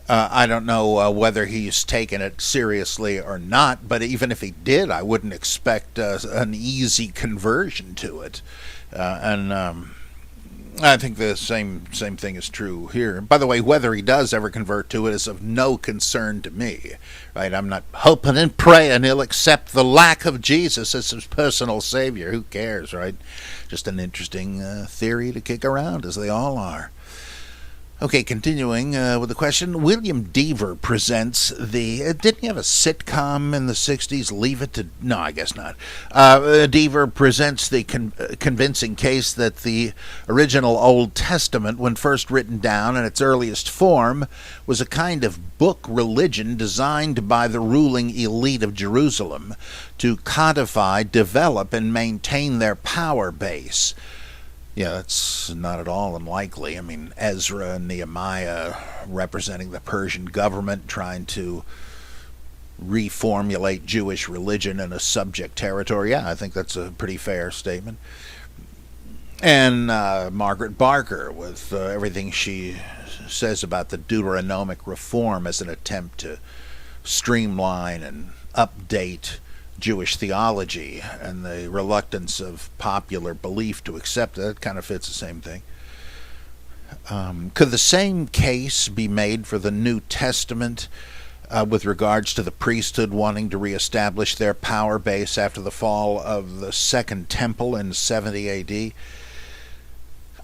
I don't know whether he's taken it seriously or not, but even if he did, I wouldn't expect an easy conversion to it. And I think the same thing is true here. By the way, whether he does ever convert to it is of no concern to me. Right? I'm not hoping and praying he'll accept the lack of Jesus as his personal savior. Who cares, right? Just an interesting theory to kick around, as they all are. Okay, continuing with the question. William Deaver presents didn't he have a sitcom in the 60s? Leave It to... No, I guess not. Deaver presents the convincing case that the original Old Testament, when first written down in its earliest form, was a kind of book religion designed by the ruling elite of Jerusalem to codify, develop, and maintain their power base. Yeah, that's not at all unlikely. I mean, Ezra and Nehemiah representing the Persian government trying to reformulate Jewish religion in a subject territory. Yeah, I think that's a pretty fair statement. And Margaret Barker with everything she says about the Deuteronomic reform as an attempt to streamline and update Jewish theology, and the reluctance of popular belief to accept it kind of fits the same thing. Could the same case be made for the New Testament with regards to the priesthood wanting to reestablish their power base after the fall of the Second Temple in 70 A.D.?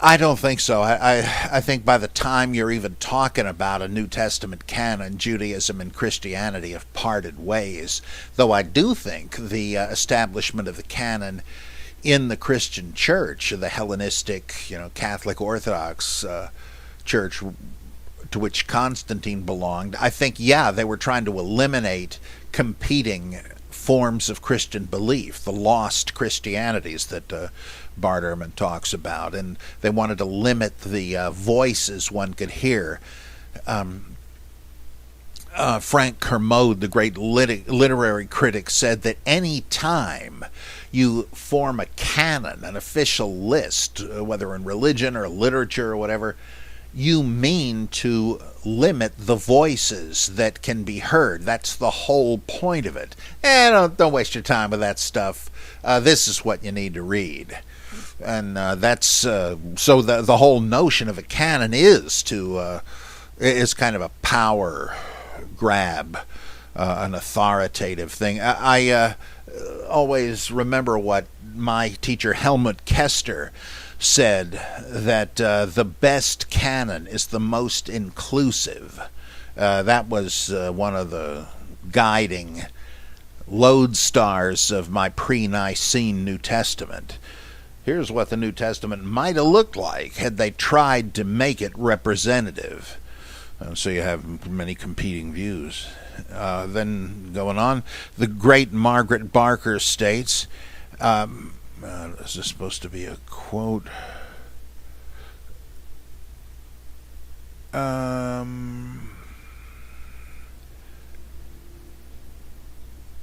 I don't think so. I think by the time you're even talking about a New Testament canon, Judaism and Christianity have parted ways. Though I do think the establishment of the canon in the Christian church, the Hellenistic, Catholic Orthodox church to which Constantine belonged, I think, they were trying to eliminate competing forms of Christian belief, the lost Christianities that Barterman talks about, and they wanted to limit the voices one could hear. Frank Kermode, the great literary critic, said that any time you form a canon, an official list, whether in religion or literature or whatever, you mean to limit the voices that can be heard. That's the whole point of it. Don't waste your time with that stuff. This is what you need to read. And that's so the whole notion of a canon is kind of a power grab, an authoritative thing. I always remember what my teacher Helmut Kester said, that the best canon is the most inclusive. That was one of the guiding lodestars of my pre-Nicene New Testament. Here's what the New Testament might have looked like had they tried to make it representative. So you have many competing views. Then going on, the great Margaret Barker states, is this supposed to be a quote?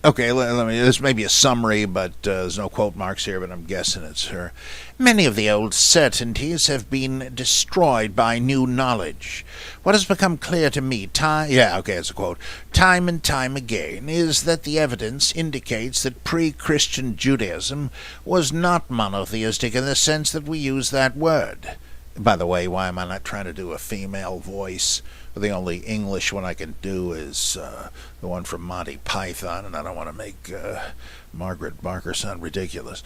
Okay, let me. This may be a summary, but there's no quote marks here, but I'm guessing it's her. Many of the old certainties have been destroyed by new knowledge. What has become clear to me it's a quote, time and time again, is that the evidence indicates that pre-Christian Judaism was not monotheistic in the sense that we use that word. By the way, why am I not trying to do a female voice? The only English one I can do is the one from Monty Python, and I don't want to make Margaret Barker sound ridiculous.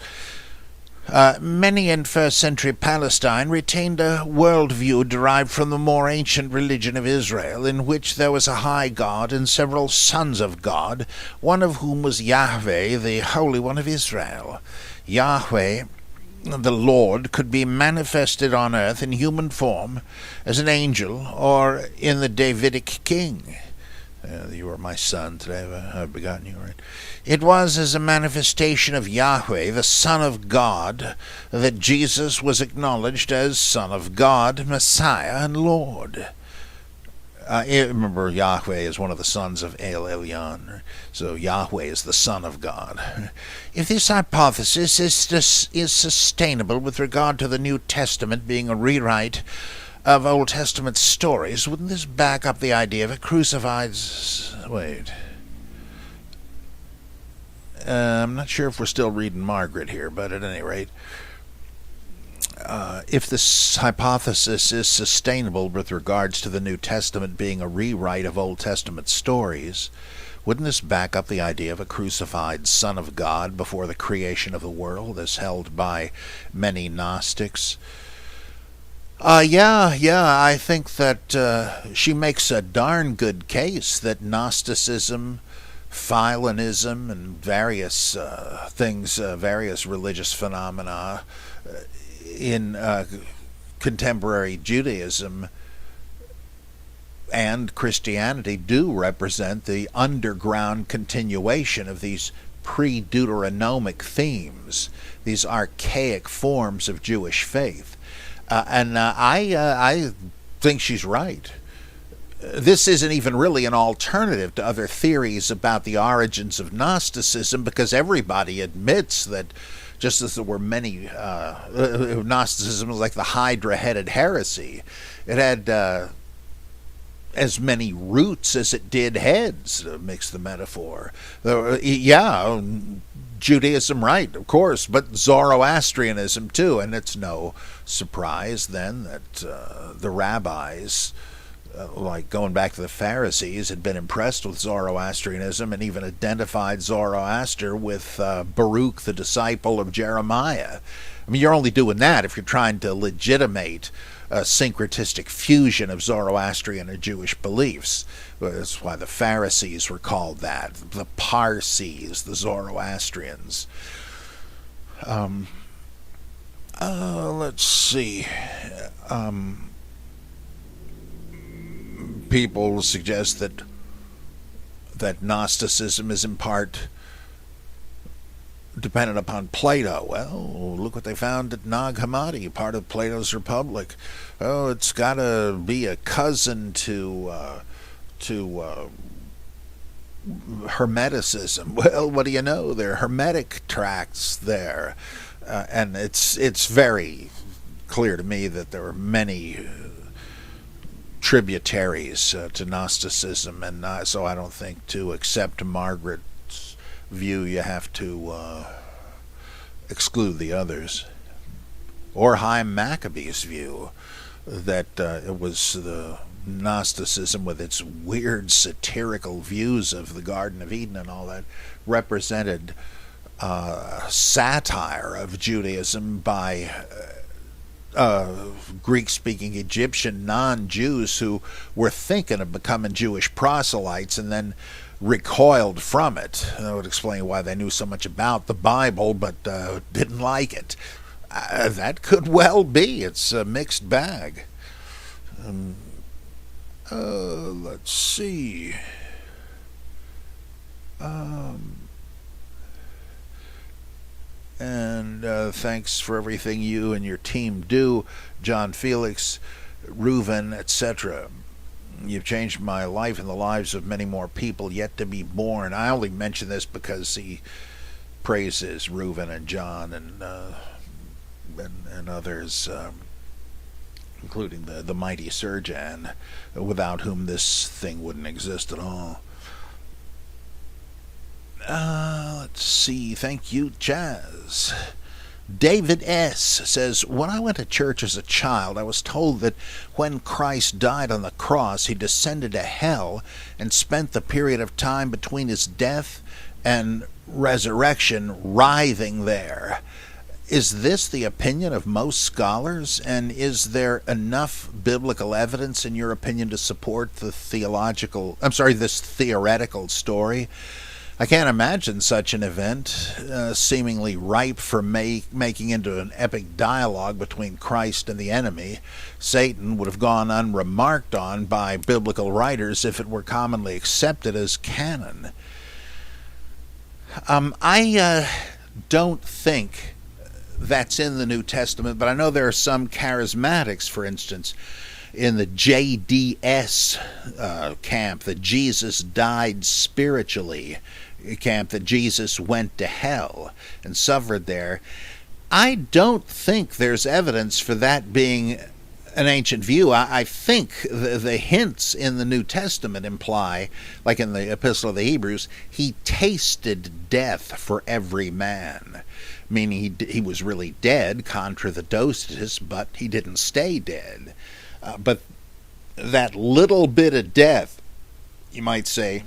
Many in first-century Palestine retained a worldview derived from the more ancient religion of Israel, in which there was a high God and several sons of God, one of whom was Yahweh, the Holy One of Israel. Yahweh, the Lord, could be manifested on earth in human form as an angel or in the Davidic king. You are my son, today I've begotten you, right? It was as a manifestation of Yahweh, the Son of God, that Jesus was acknowledged as Son of God, Messiah, and Lord. Remember, Yahweh is one of the sons of El Elyon, so Yahweh is the Son of God. If this hypothesis is sustainable with regard to the New Testament being a rewrite of Old Testament stories, wouldn't this back up the idea of a crucified... Wait. I'm not sure if we're still reading Margaret here, but at any rate, if this hypothesis is sustainable with regards to the New Testament being a rewrite of Old Testament stories, wouldn't this back up the idea of a crucified Son of God before the creation of the world, as held by many Gnostics? I think that she makes a darn good case that Gnosticism, Philonism, and various things, various religious phenomena in contemporary Judaism and Christianity do represent the underground continuation of these pre-Deuteronomic themes, these archaic forms of Jewish faith. And I think she's right. This isn't even really an alternative to other theories about the origins of Gnosticism, because everybody admits that just as there were many, Gnosticism was like the hydra-headed heresy. It had as many roots as it did heads, to mix the metaphor. Judaism, right, of course, but Zoroastrianism too, and it's no surprise then that the rabbis, like going back to the Pharisees, had been impressed with Zoroastrianism and even identified Zoroaster with Baruch, the disciple of Jeremiah. I mean, you're only doing that if you're trying to legitimate a syncretistic fusion of Zoroastrian and Jewish beliefs. That's why the Pharisees were called that. The Parsees, the Zoroastrians. Let's see. People suggest that Gnosticism is in part dependent upon Plato. Well, look what they found at Nag Hammadi, part of Plato's Republic. Oh, it's got to be a cousin to Hermeticism. Well, what do you know? There are Hermetic tracts there, and it's very clear to me that there are many tributaries to Gnosticism, and so I don't think to accept Margaret's view you have to exclude the others. Or Chaim Maccabee's view that it was the Gnosticism with its weird satirical views of the Garden of Eden and all that represented satire of Judaism by Greek-speaking Egyptian non-Jews who were thinking of becoming Jewish proselytes and then recoiled from it. That would explain why they knew so much about the Bible but didn't like it. That could well be. It's a mixed bag. Let's see. And thanks for everything you and your team do, John Felix, Reuven, etc. You've changed my life and the lives of many more people yet to be born. I only mention this because he praises Reuven and John and others, including the mighty Surjan, without whom this thing wouldn't exist at all. Let's see. Thank you, Chaz. David S. says, when I went to church as a child, I was told that when Christ died on the cross, he descended to hell and spent the period of time between his death and resurrection writhing there. Is this the opinion of most scholars, and is there enough biblical evidence, in your opinion, to support this theoretical story? I can't imagine such an event, seemingly ripe for making into an epic dialogue between Christ and the enemy. Satan would have gone unremarked on by biblical writers if it were commonly accepted as canon. I don't think that's in the New Testament, but I know there are some charismatics, for instance, in the JDS camp, that Jesus died spiritually camp, that Jesus went to hell and suffered there. I don't think there's evidence for that being an ancient view. I think the hints in the New Testament imply, like in the Epistle of the Hebrews, he tasted death for every man, meaning he was really dead, contra the dosis, but he didn't stay dead. But that little bit of death, you might say,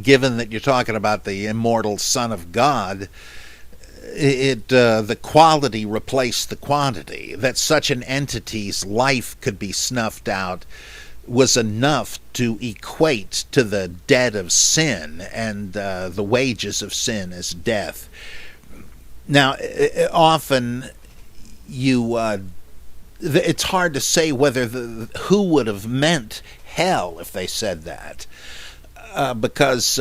given that you're talking about the immortal Son of God, the quality replaced the quantity. That such an entity's life could be snuffed out was enough to equate to the debt of sin, and the wages of sin is death. Now, often it's hard to say whether who would have meant hell if they said that, because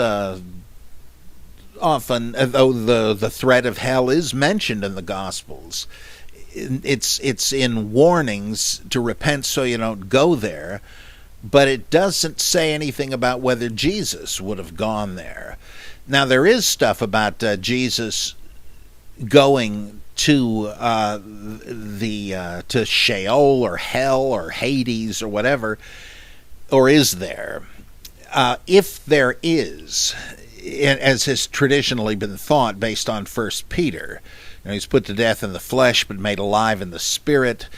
often, though the threat of hell is mentioned in the Gospels, it's in warnings to repent so you don't go there, but it doesn't say anything about whether Jesus would have gone there. Now, there is stuff about Jesus going to to Sheol or hell or Hades or whatever, or is there? If there is, as has traditionally been thought based on 1 Peter, he's put to death in the flesh but made alive in the spirit,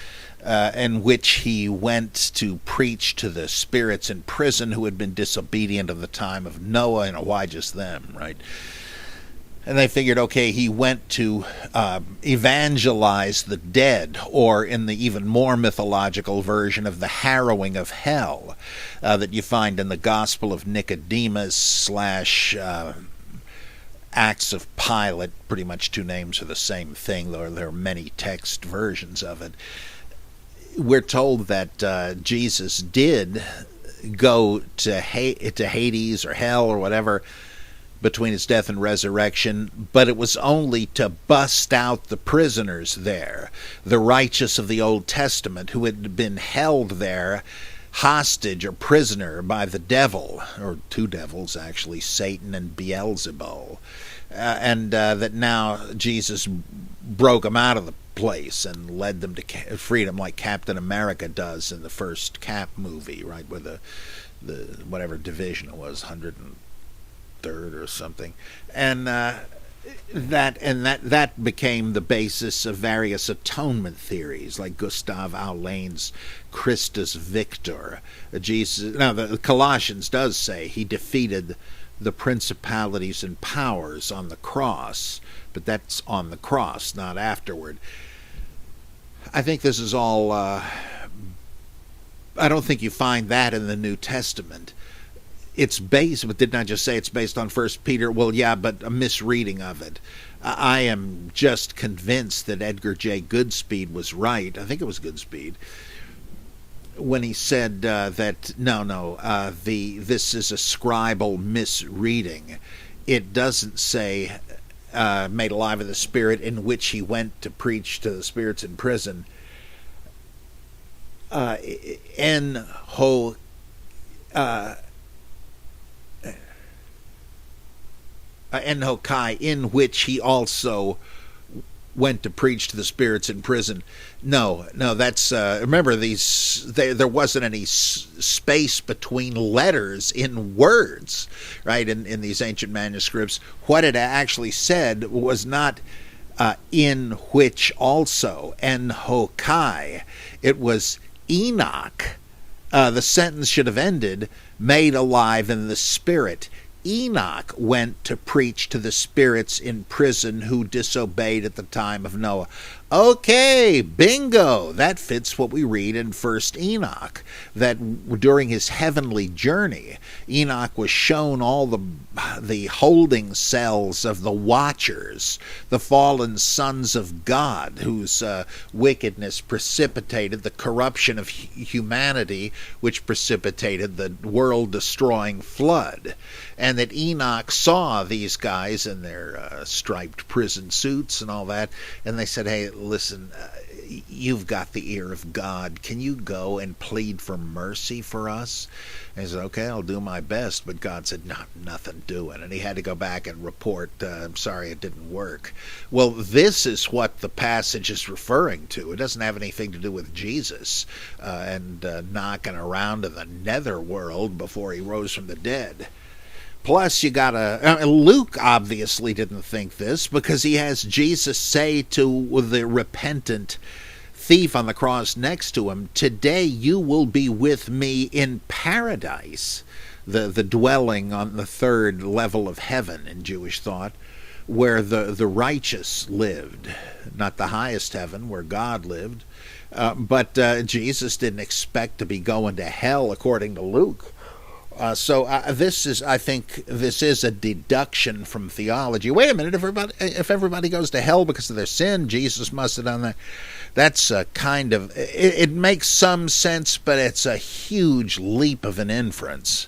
in which he went to preach to the spirits in prison who had been disobedient of the time of Noah. Why just them, right? And they figured, okay, he went to evangelize the dead, or in the even more mythological version of the harrowing of hell that you find in the Gospel of Nicodemus / Acts of Pilate. Pretty much two names are the same thing, though there are many text versions of it. We're told that Jesus did go to Hades or hell or whatever between his death and resurrection, but it was only to bust out the prisoners there, the righteous of the Old Testament, who had been held there hostage or prisoner by the devil, or two devils actually, Satan and Beelzebul, and that now Jesus broke them out of the place and led them to freedom, like Captain America does in the first Cap movie, right, where the whatever division it was, 103rd or something, and that became the basis of various atonement theories, like Gustav Aulain's Christus Victor. Jesus. Now, the Colossians does say he defeated the principalities and powers on the cross, but that's on the cross, not afterward. I think this is all. I don't think you find that in the New Testament. It's based, but didn't I just say it's based on 1 Peter? Well, yeah, but a misreading of it. I am just convinced that Edgar J. Goodspeed was right. I think it was Goodspeed when he said that this is a scribal misreading. It doesn't say made alive in the Spirit, in which he went to preach to the spirits in prison. Enhokai, in which he also went to preach to the spirits in prison. No, that's remember there wasn't any space between letters in words, right? In these ancient manuscripts, what it actually said was not in which also, Enhokai. It was Enoch. The sentence should have ended, made alive in the Spirit. Enoch went to preach to the spirits in prison who disobeyed at the time of Noah. Okay, bingo! That fits what we read in 1st Enoch, that during his heavenly journey, Enoch was shown all the holding cells of the Watchers, the fallen sons of God, whose wickedness precipitated the corruption of humanity, which precipitated the world-destroying flood. And that Enoch saw these guys in their striped prison suits and all that, and they said, hey, listen, you've got the ear of God. Can you go and plead for mercy for us? And he said, okay, I'll do my best. But God said, nothing doing. And he had to go back and report, I'm sorry, it didn't work. Well, this is what the passage is referring to. It doesn't have anything to do with Jesus and knocking around in the netherworld before he rose from the dead. Plus, you gotta. Luke obviously didn't think this, because he has Jesus say to the repentant thief on the cross next to him, today you will be with me in paradise, the dwelling on the third level of heaven in Jewish thought, where the righteous lived, not the highest heaven where God lived. But Jesus didn't expect to be going to hell, according to Luke. So I think this is a deduction from theology. Wait a minute, if everybody goes to hell because of their sin, Jesus must have done that. That's a kind of, it makes some sense, but it's a huge leap of an inference.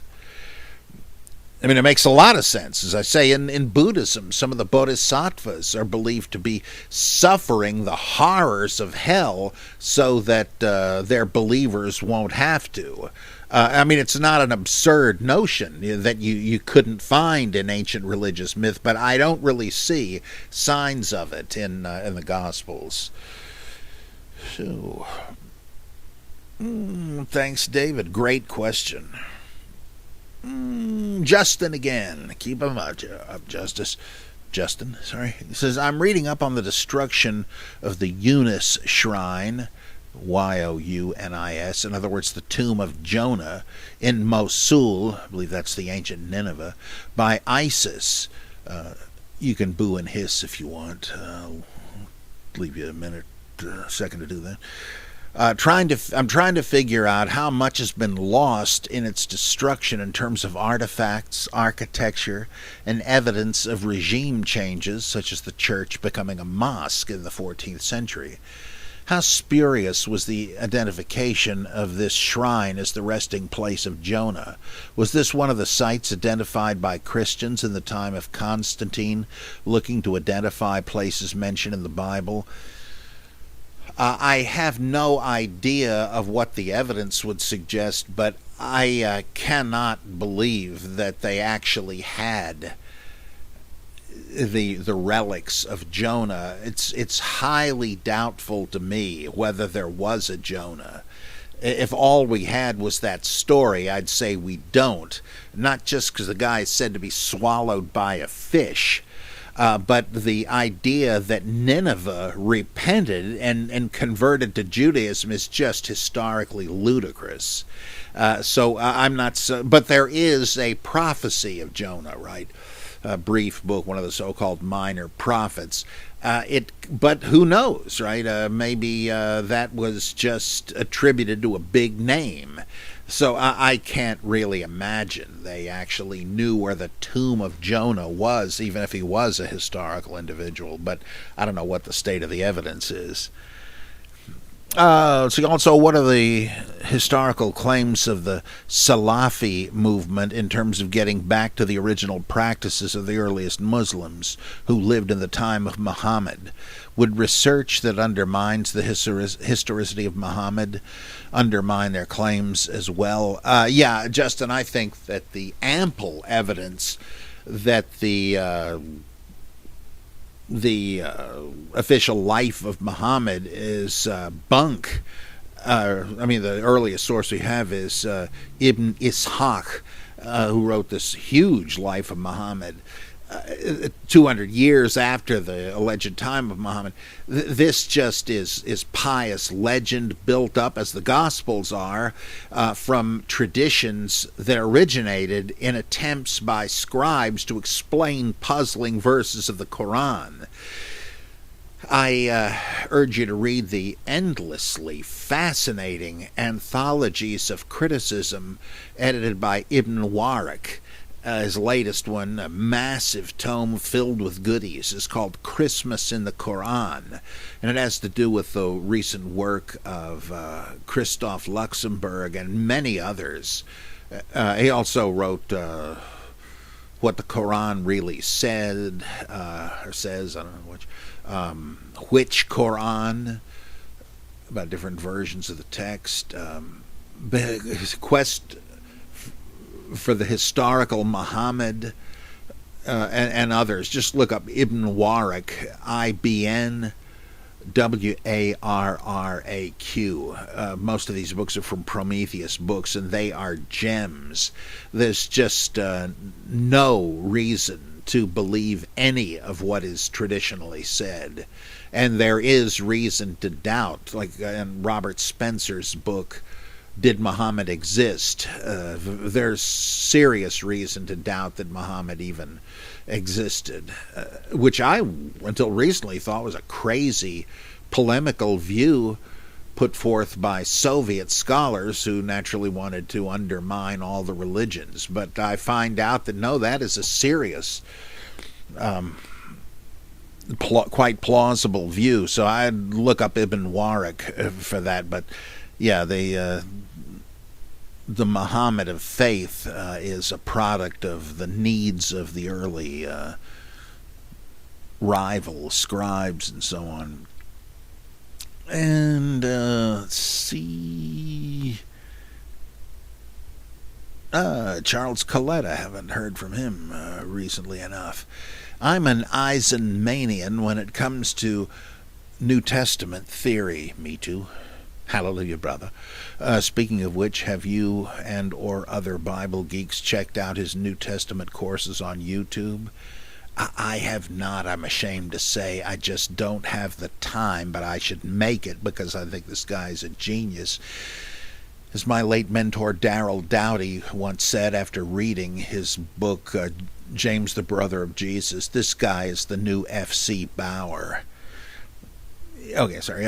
I mean, it makes a lot of sense. As I say, in Buddhism, some of the bodhisattvas are believed to be suffering the horrors of hell so that their believers won't have to. I mean, it's not an absurd notion that you couldn't find in ancient religious myth, but I don't really see signs of it in the Gospels. So, thanks, David. Great question. Justin again. Keep him up, Justice. Justin, sorry. He says, I'm reading up on the destruction of the Unis shrine, Younis, in other words, the tomb of Jonah, in Mosul, I believe that's the ancient Nineveh, by ISIS. You can boo and hiss if you want. I'll leave you a second to do that. I'm trying to figure out how much has been lost in its destruction in terms of artifacts, architecture, and evidence of regime changes, such as the church becoming a mosque in the 14th century. How spurious was the identification of this shrine as the resting place of Jonah? Was this one of the sites identified by Christians in the time of Constantine, looking to identify places mentioned in the Bible? I have no idea of what the evidence would suggest, but I cannot believe that they actually had the relics of Jonah. It's highly doubtful to me whether there was a Jonah. If all we had was that story, I'd say we don't. Not just because the guy is said to be swallowed by a fish, but the idea that Nineveh repented and converted to Judaism is just historically ludicrous. So I'm not. But there is a prophecy of Jonah, right? A brief book, one of the so-called minor prophets. But who knows, right? Maybe that was just attributed to a big name. So I can't really imagine they actually knew where the tomb of Jonah was, even if he was a historical individual. But I don't know what the state of the evidence is. So also, what are the historical claims of the Salafi movement in terms of getting back to the original practices of the earliest Muslims who lived in the time of Muhammad? Would research that undermines the historicity of Muhammad undermine their claims as well? Yeah, Justin, I think that the ample evidence that the official life of Muhammad is bunk. The earliest source we have is Ibn Ishaq, who wrote this huge life of Muhammad 200 years after the alleged time of Muhammad. This just is pious legend built up, as the Gospels are, from traditions that originated in attempts by scribes to explain puzzling verses of the Quran. I urge you to read the endlessly fascinating anthologies of criticism edited by Ibn Waraq. His latest one, a massive tome filled with goodies, is called Christmas in the Quran, and it has to do with the recent work of Christoph Luxemburg and many others. He also wrote what the Quran really said, or says, I don't know which Quran, about different versions of the text. His quest for the historical Muhammad and others. Just look up Ibn Waraq, IBN WARRAQ. Most of these books are from Prometheus Books, and they are gems. There's just no reason to believe any of what is traditionally said. And there is reason to doubt, like in Robert Spencer's book, Did Muhammad Exist? There's serious reason to doubt that Muhammad even existed, which I, until recently, thought was a crazy polemical view put forth by Soviet scholars who naturally wanted to undermine all the religions. But I find out that no, that is a serious, quite plausible view. So I'd look up Ibn Waraq for that. But yeah, the Muhammad of faith is a product of the needs of the early rival scribes and so on. And let's see. Charles Collette, I haven't heard from him recently enough. I'm an Eisenmanian when it comes to New Testament theory. Me too. Hallelujah, brother. Speaking of which, have you and or other Bible geeks checked out his New Testament courses on YouTube? I have not, I'm ashamed to say. I just don't have the time, but I should make it because I think this guy's a genius. As my late mentor Darrell Dowdy once said after reading his book, James the Brother of Jesus, this guy is the new F.C. Bauer. Okay, sorry.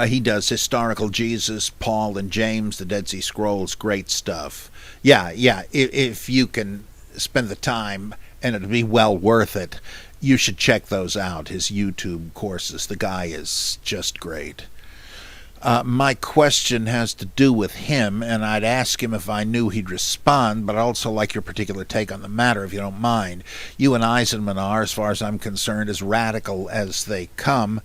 He does Historical Jesus, Paul and James, the Dead Sea Scrolls, great stuff. Yeah, if you can spend the time, and it'll be well worth it. You should check those out, his YouTube courses. The guy is just great. My question has to do with him, and I'd ask him if I knew he'd respond, but I'd also like your particular take on the matter, if you don't mind. You and Eisenman are, as far as I'm concerned, as radical as they come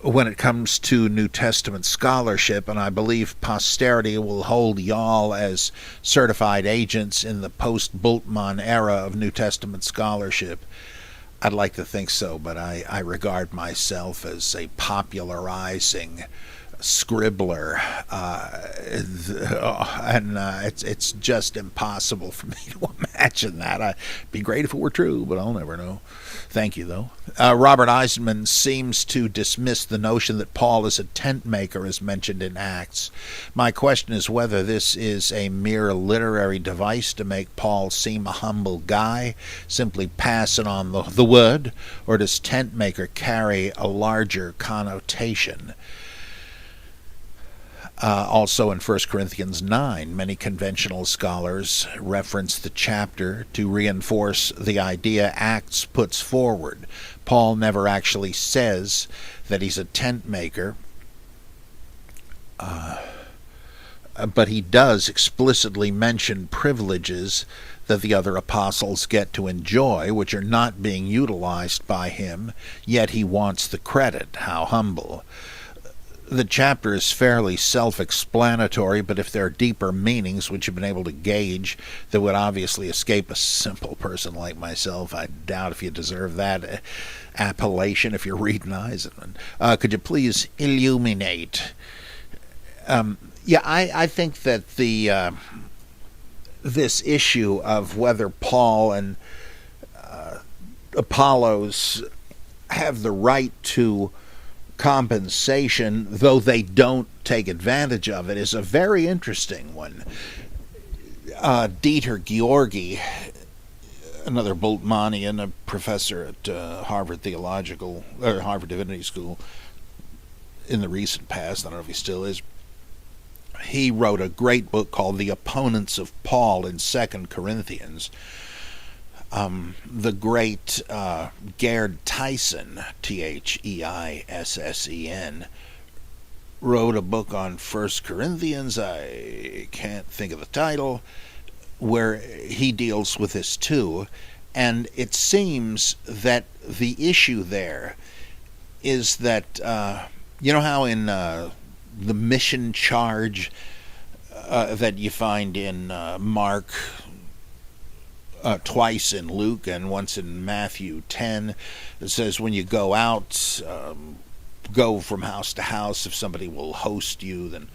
when it comes to New Testament scholarship, and I believe posterity will hold y'all as certified agents in the post-Bultmann era of New Testament scholarship. I'd like to think so, but I regard myself as a popularizing scribbler, and it's just impossible for me to imagine that. It'd be great if it were true, but I'll never know. Thank you, though. Robert Eisenman seems to dismiss the notion that Paul is a tent maker as mentioned in Acts. My question is whether this is a mere literary device to make Paul seem a humble guy, simply passing on the word, or does tent maker carry a larger connotation? Also in 1 Corinthians 9, many conventional scholars reference the chapter to reinforce the idea Acts puts forward. Paul never actually says that he's a tent maker, but he does explicitly mention privileges that the other apostles get to enjoy, which are not being utilized by him, yet he wants the credit. How humble. The chapter is fairly self-explanatory, but if there are deeper meanings which you've been able to gauge that would obviously escape a simple person like myself, I doubt if you deserve that appellation if you're reading Eisenman. Could you please illuminate? I think that this issue of whether Paul and Apollos have the right to compensation, though they don't take advantage of it, is a very interesting one. Dieter Georgi, another Bultmannian, a professor at Harvard Divinity School in the recent past, I don't know if he still is, he wrote a great book called The Opponents of Paul in 2 Corinthians. The great Gerd Tyson, Theisen, wrote a book on 1 Corinthians, I can't think of the title, where he deals with this too, and it seems that the issue there is that, you know how in the mission charge that you find in Mark, twice in Luke and once in Matthew 10, it says when you go out, go from house to house. If somebody will host you, then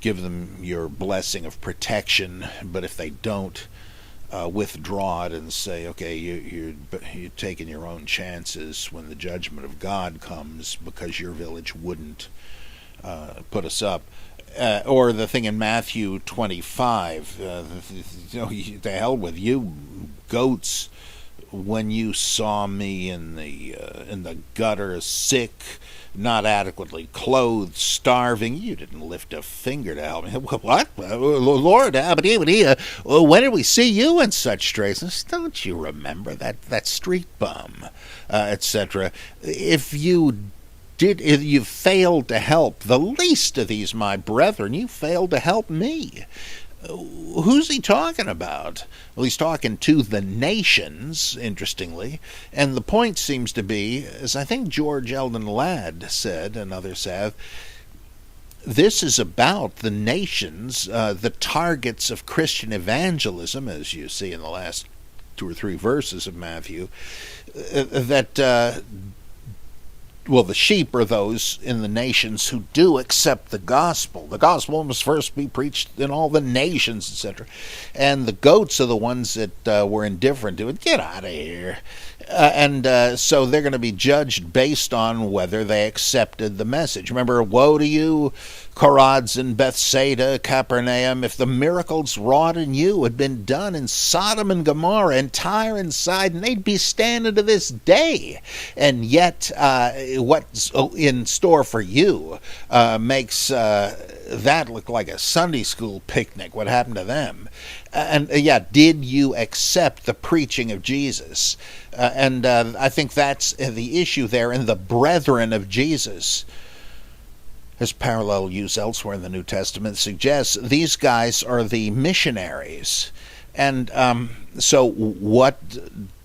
give them your blessing of protection, but if they don't, withdraw it and say, okay, you're taking your own chances when the judgment of God comes because your village wouldn't put us up. Or the thing in Matthew 25, the hell with you goats, when you saw me in the gutter, sick, not adequately clothed, starving, you didn't lift a finger to help me. What? Lord, when did we see you in such straits? Don't you remember that street bum, etc.? If you failed to help the least of these, my brethren, you failed to help me. Who's he talking about? Well, he's talking to the nations, interestingly, and the point seems to be, as I think George Eldon Ladd said, and others have, this is about the nations, the targets of Christian evangelism, as you see in the last 2 or 3 verses of Matthew, the sheep are those in the nations who do accept the gospel. The gospel must first be preached in all the nations, etc. And the goats are the ones that were indifferent to it. Get out of here. So they're going to be judged based on whether they accepted the message. Remember, woe to you, Chorazin, Bethsaida, Capernaum, if the miracles wrought in you had been done in Sodom and Gomorrah and Tyre and Sidon, they'd be standing to this day. And yet, what's in store for you makes that looked like a Sunday school picnic. What happened to them? Did you accept the preaching of Jesus? I think that's the issue there. And the brethren of Jesus, as parallel use elsewhere in the New Testament suggests, these guys are the missionaries. And so what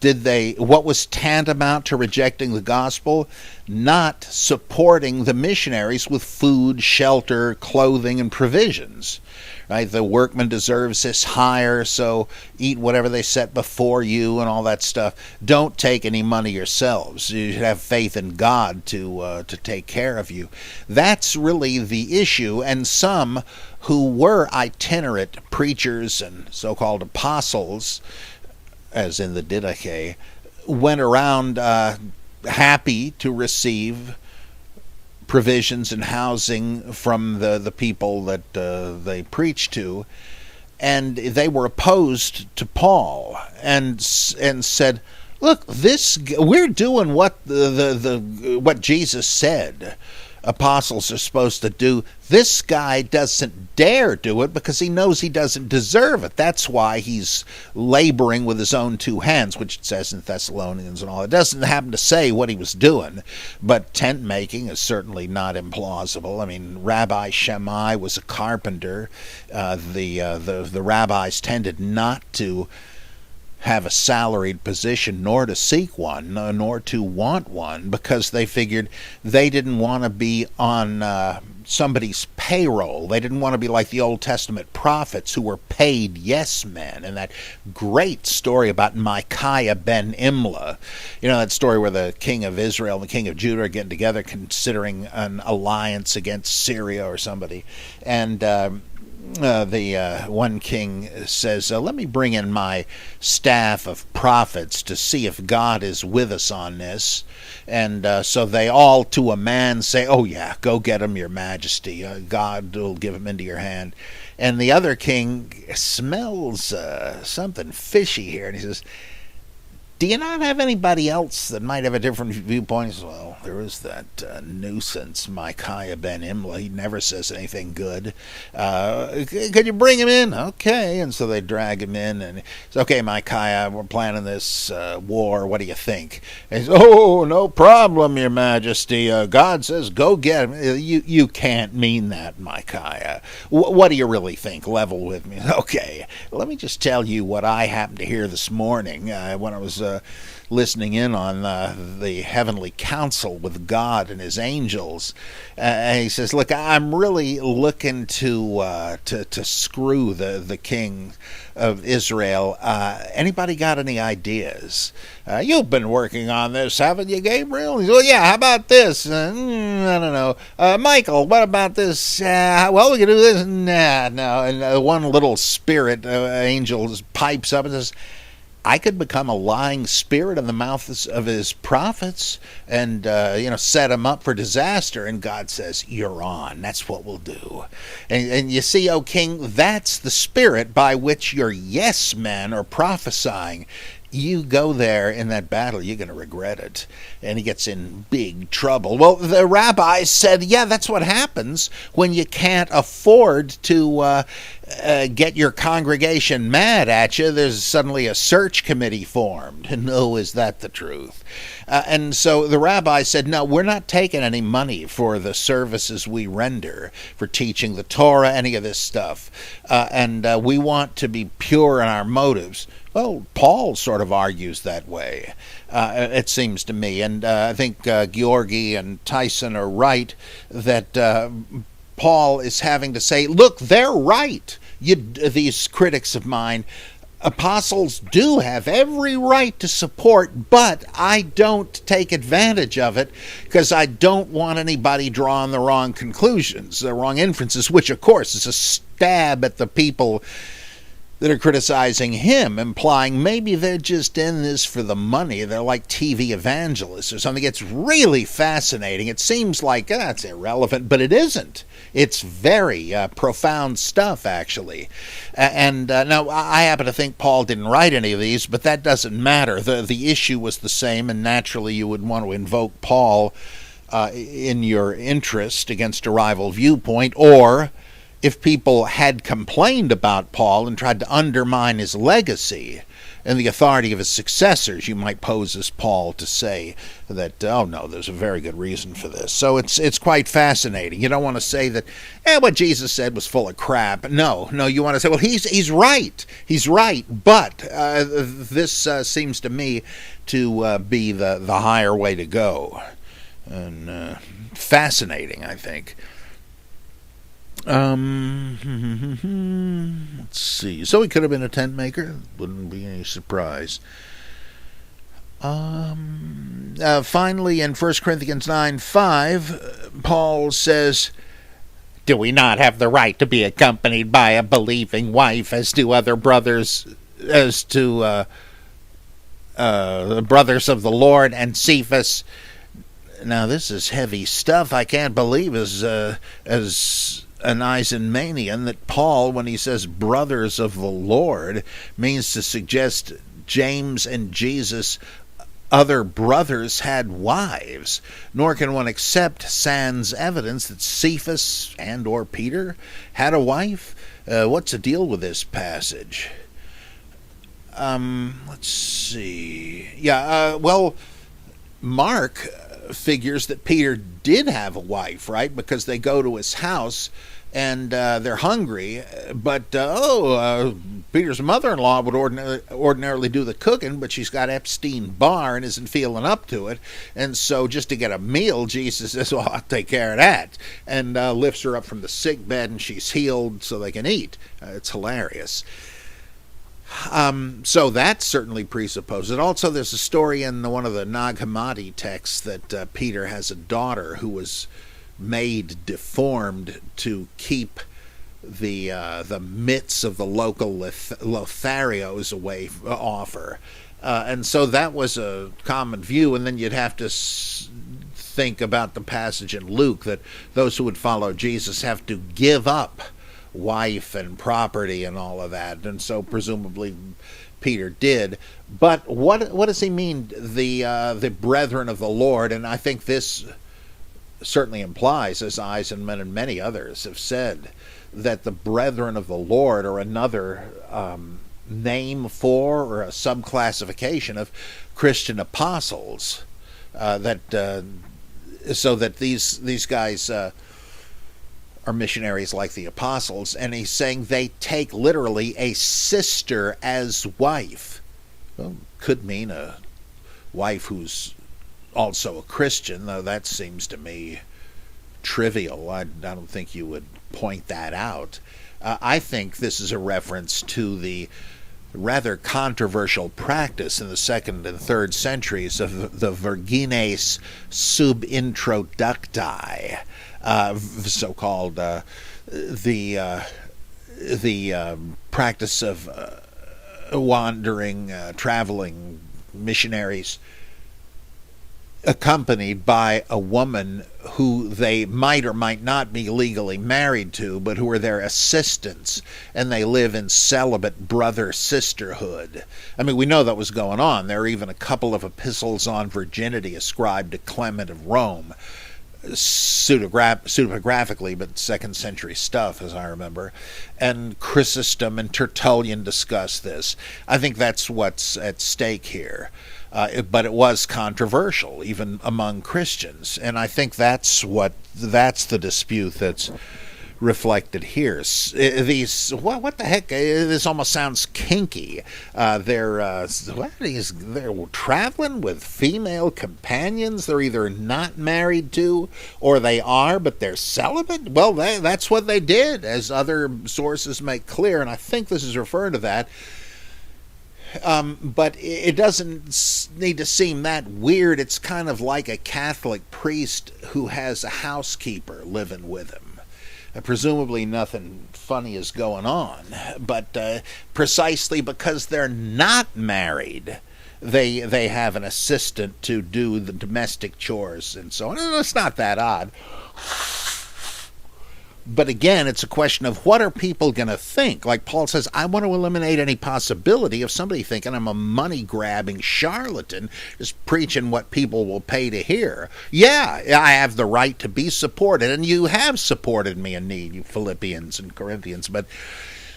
was tantamount to rejecting the gospel? Not supporting the missionaries with food, shelter, clothing, and provisions. Right? The workman deserves his hire, so eat whatever they set before you and all that stuff. Don't take any money yourselves. You should have faith in God to take care of you. That's really the issue. And some who were itinerant preachers and so-called apostles, as in the Didache, went around happy to receive provisions and housing from the people that they preached to, and they were opposed to Paul and said, "Look, we're doing what what Jesus said apostles are supposed to do. This guy doesn't dare do it because he knows he doesn't deserve it. That's why he's laboring with his own two hands," which it says in Thessalonians and all. It doesn't happen to say what he was doing, but tent making is certainly not implausible. I mean, Rabbi Shammai was a carpenter. The rabbis tended not to have a salaried position, nor to seek one, nor to want one, because they figured they didn't want to be on somebody's payroll. They didn't want to be like the Old Testament prophets who were paid yes men. And that great story about Micaiah ben Imlah, you know, that story where the king of Israel and the king of Judah are getting together considering an alliance against Syria or somebody. And the one king says, "Let me bring in my staff of prophets to see if God is with us on this." And so they all to a man say, "Oh yeah, go get him, your majesty. God will give him into your hand." And the other king smells something fishy here, and he says, "Do you not have anybody else that might have a different viewpoint?" He says, "Well, there is that nuisance, Micaiah ben Imlah. He never says anything good. Could you bring him in?" "Okay." And so they drag him in, and he says, "Okay, Micaiah, we're planning this war. What do you think?" And he says, "Oh, no problem, your majesty. God says go get him." You can't mean that, Micaiah. What do you really think? Level with me." "Okay, let me just tell you what I happened to hear this morning when I was listening in on the heavenly council with God and his angels." And he says, "Look, I'm really looking to screw the king of Israel. Anybody got any ideas?" "You've been working on this, haven't you, Gabriel?" He says, "Well, yeah, how about this?" "I don't know. Michael, what about this?" "Well, we can do this." "Nah, no." And one little spirit angel pipes up and says, "I could become a lying spirit in the mouth of his prophets and set him up for disaster." And God says, "You're on. That's what we'll do." And you see, O king, that's the spirit by which your yes men are prophesying. You go there in that battle, you're going to regret it. And he gets in big trouble. Well, the rabbis said, yeah, that's what happens when you can't afford to get your congregation mad at you. There's suddenly a search committee formed. And oh, is that the truth? And so the rabbi said, no, we're not taking any money for the services we render, for teaching the Torah, any of this stuff. And we want to be pure in our motives. Well, Paul sort of argues that way, it seems to me. And I think Georgi and Tyson are right that Paul is having to say, look, they're right. These critics of mine, apostles do have every right to support, but I don't take advantage of it because I don't want anybody drawing the wrong conclusions, the wrong inferences, which, of course, is a stab at the people that are criticizing him, implying maybe they're just in this for the money. They're like TV evangelists or something. It's really fascinating. It seems like that's irrelevant, but it isn't. It's very profound stuff, actually. Now, I happen to think Paul didn't write any of these, but that doesn't matter. The issue was the same, and naturally you would want to invoke Paul in your interest against a rival viewpoint, or if people had complained about Paul and tried to undermine his legacy and the authority of his successors, you might pose as Paul to say that, oh no, there's a very good reason for this. So it's quite fascinating. You don't want to say that, what Jesus said was full of crap. No, you want to say, well, he's right. He's right. But this seems to me to be the higher way to go. And fascinating, I think. Let's see. So he could have been a tent maker. Wouldn't be any surprise. Finally, in 1 Corinthians 9:5, Paul says, "Do we not have the right to be accompanied by a believing wife, as do other brothers, as to the brothers of the Lord and Cephas?" Now, this is heavy stuff. I can't believe as an Eisenmanian that Paul, when he says brothers of the Lord, means to suggest James and Jesus, other brothers, had wives. Nor can one accept sans evidence that Cephas and or Peter had a wife. What's the deal with this passage? Let's see. Well, Mark figures that Peter did have a wife, right? Because they go to his house and they're hungry, but Peter's mother-in-law would ordinarily do the cooking, but she's got Epstein-Barr and isn't feeling up to it, and so just to get a meal, Jesus says, well, I'll take care of that, and lifts her up from the sick bed, and she's healed so they can eat. It's hilarious. So that certainly presupposes it. Also, there's a story in one of the Nag Hammadi texts that Peter has a daughter who was made deformed to keep the mitts of the local Lotharios away off her. And so that was a common view, and then you'd have to think about the passage in Luke that those who would follow Jesus have to give up wife and property and all of that, and so presumably Peter did. But what does he mean, the brethren of the Lord? And I think this certainly implies, as Eisenman and many others have said, that the brethren of the Lord are another name for or a subclassification of Christian apostles, so that these guys are missionaries like the apostles, and he's saying they take literally a sister as wife. Well, could mean a wife who's also a Christian, though that seems to me trivial. I don't think you would point that out. I think this is a reference to the rather controversial practice in the 2nd and 3rd centuries of the virgines subintroducti, so-called the practice of wandering, traveling missionaries accompanied by a woman who they might or might not be legally married to, but who are their assistants, and they live in celibate brother-sisterhood. I mean, we know that was going on. There are even a couple of epistles on virginity ascribed to Clement of Rome, pseudepigraphically, but 2nd century stuff, as I remember. And Chrysostom and Tertullian discuss this. I think that's what's at stake here. But it was controversial, even among Christians. And I think that's the dispute that's reflected here. What the heck? This almost sounds kinky. They're traveling with female companions they're either not married to or they are, but they're celibate. Well, that's what they did, as other sources make clear, and I think this is referring to that. But it doesn't need to seem that weird. It's kind of like a Catholic priest who has a housekeeper living with him. Presumably nothing funny is going on, but precisely because they're not married, they have an assistant to do the domestic chores and so on. And it's not that odd. But again, it's a question of what are people going to think? Like Paul says, I want to eliminate any possibility of somebody thinking I'm a money-grabbing charlatan just preaching what people will pay to hear. Yeah, I have the right to be supported, and you have supported me in need, you Philippians and Corinthians, but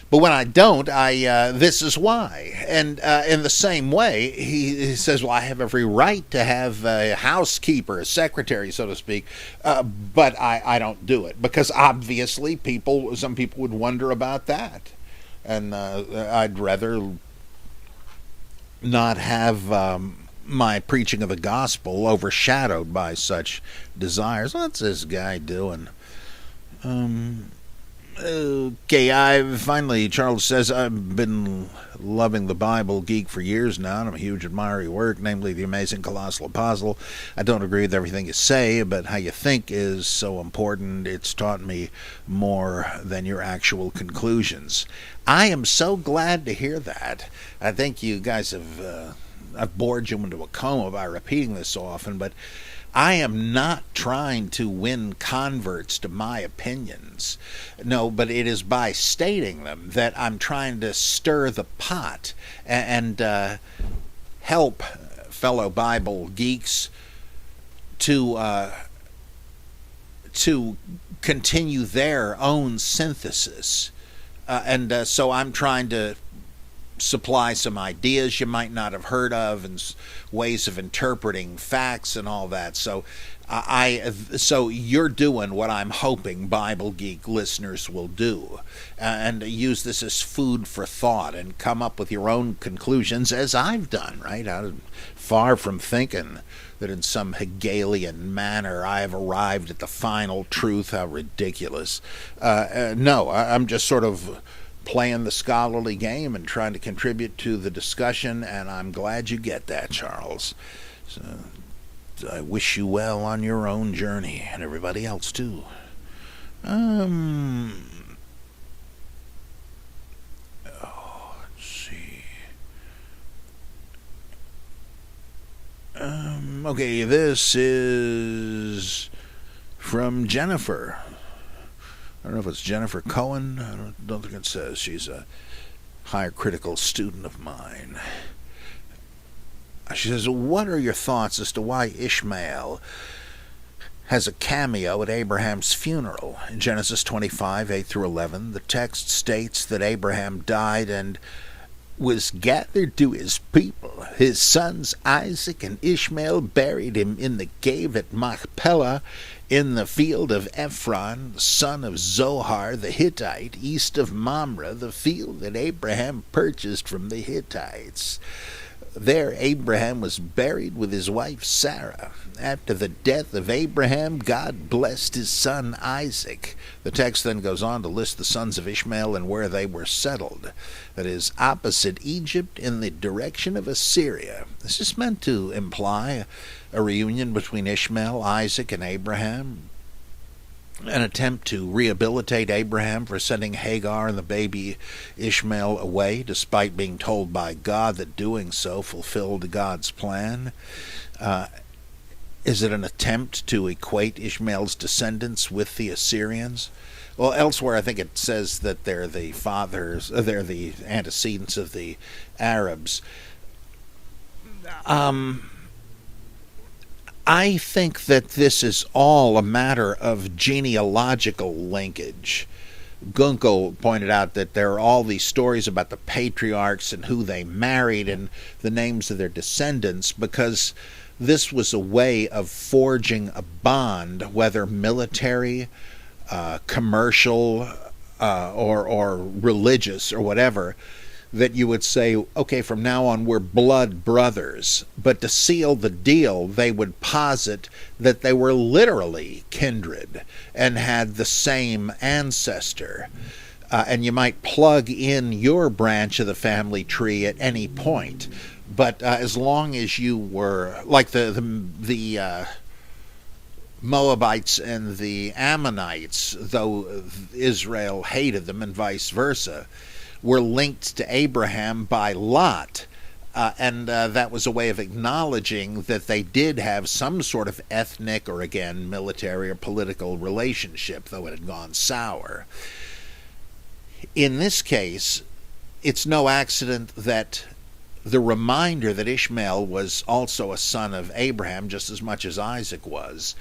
when I don't, this is why. And in the same way, he says, well, I have every right to have a housekeeper, a secretary, so to speak, but I don't do it. Because obviously some people would wonder about that. And I'd rather not have my preaching of the gospel overshadowed by such desires. What's this guy doing? Okay, finally, Charles says, I've been loving the Bible Geek for years now, and I'm a huge admirer of your work, namely the amazing Colossal Apostle. I don't agree with everything you say, but how you think is so important. It's taught me more than your actual conclusions. I am so glad to hear that. I think you guys have I've bored you into a coma by repeating this so often, but I am not trying to win converts to my opinions. No, but it is by stating them that I'm trying to stir the pot and help fellow Bible geeks to continue their own synthesis. So I'm trying to supply some ideas you might not have heard of and ways of interpreting facts and all that. So so you're doing what I'm hoping Bible Geek listeners will do, and use this as food for thought and come up with your own conclusions, as I've done, right? I'm far from thinking that in some Hegelian manner I have arrived at the final truth. How ridiculous. No, I'm just sort of playing the scholarly game and trying to contribute to the discussion, and I'm glad you get that, Charles. So I wish you well on your own journey, and everybody else too. Let's see. Okay, this is from Jennifer. I don't know if it's Jennifer Cohen. I don't think it says. She's a higher critical student of mine. She says, what are your thoughts as to why Ishmael has a cameo at Abraham's funeral? In Genesis 25, 8 through 11, the text states that Abraham died and was gathered to his people. His sons Isaac and Ishmael buried him in the cave at Machpelah in the field of Ephron, son of Zohar the Hittite, east of Mamre, the field that Abraham purchased from the Hittites. There Abraham was buried with his wife Sarah. After the death of Abraham, God blessed his son Isaac. The text then goes on to list the sons of Ishmael and where they were settled. That is, opposite Egypt in the direction of Assyria. This is meant to imply a reunion between Ishmael, Isaac, and Abraham. An attempt to rehabilitate Abraham for sending Hagar and the baby Ishmael away, despite being told by God that doing so fulfilled God's plan. Is it an attempt to equate Ishmael's descendants with the Assyrians? Well, elsewhere I think it says that they're the they're the antecedents of the Arabs. I think that this is all a matter of genealogical linkage. Gunkel pointed out that there are all these stories about the patriarchs and who they married and the names of their descendants, because this was a way of forging a bond, whether military, commercial, or religious, or whatever, that you would say, okay, from now on we're blood brothers. But to seal the deal, they would posit that they were literally kindred and had the same ancestor. And you might plug in your branch of the family tree at any point. But as long as you were, like the Moabites and the Ammonites, though Israel hated them and vice versa, were linked to Abraham by Lot. And that was a way of acknowledging that they did have some sort of ethnic or, again, military or political relationship, though it had gone sour. In this case, it's no accident that the reminder that Ishmael was also a son of Abraham just as much as Isaac was,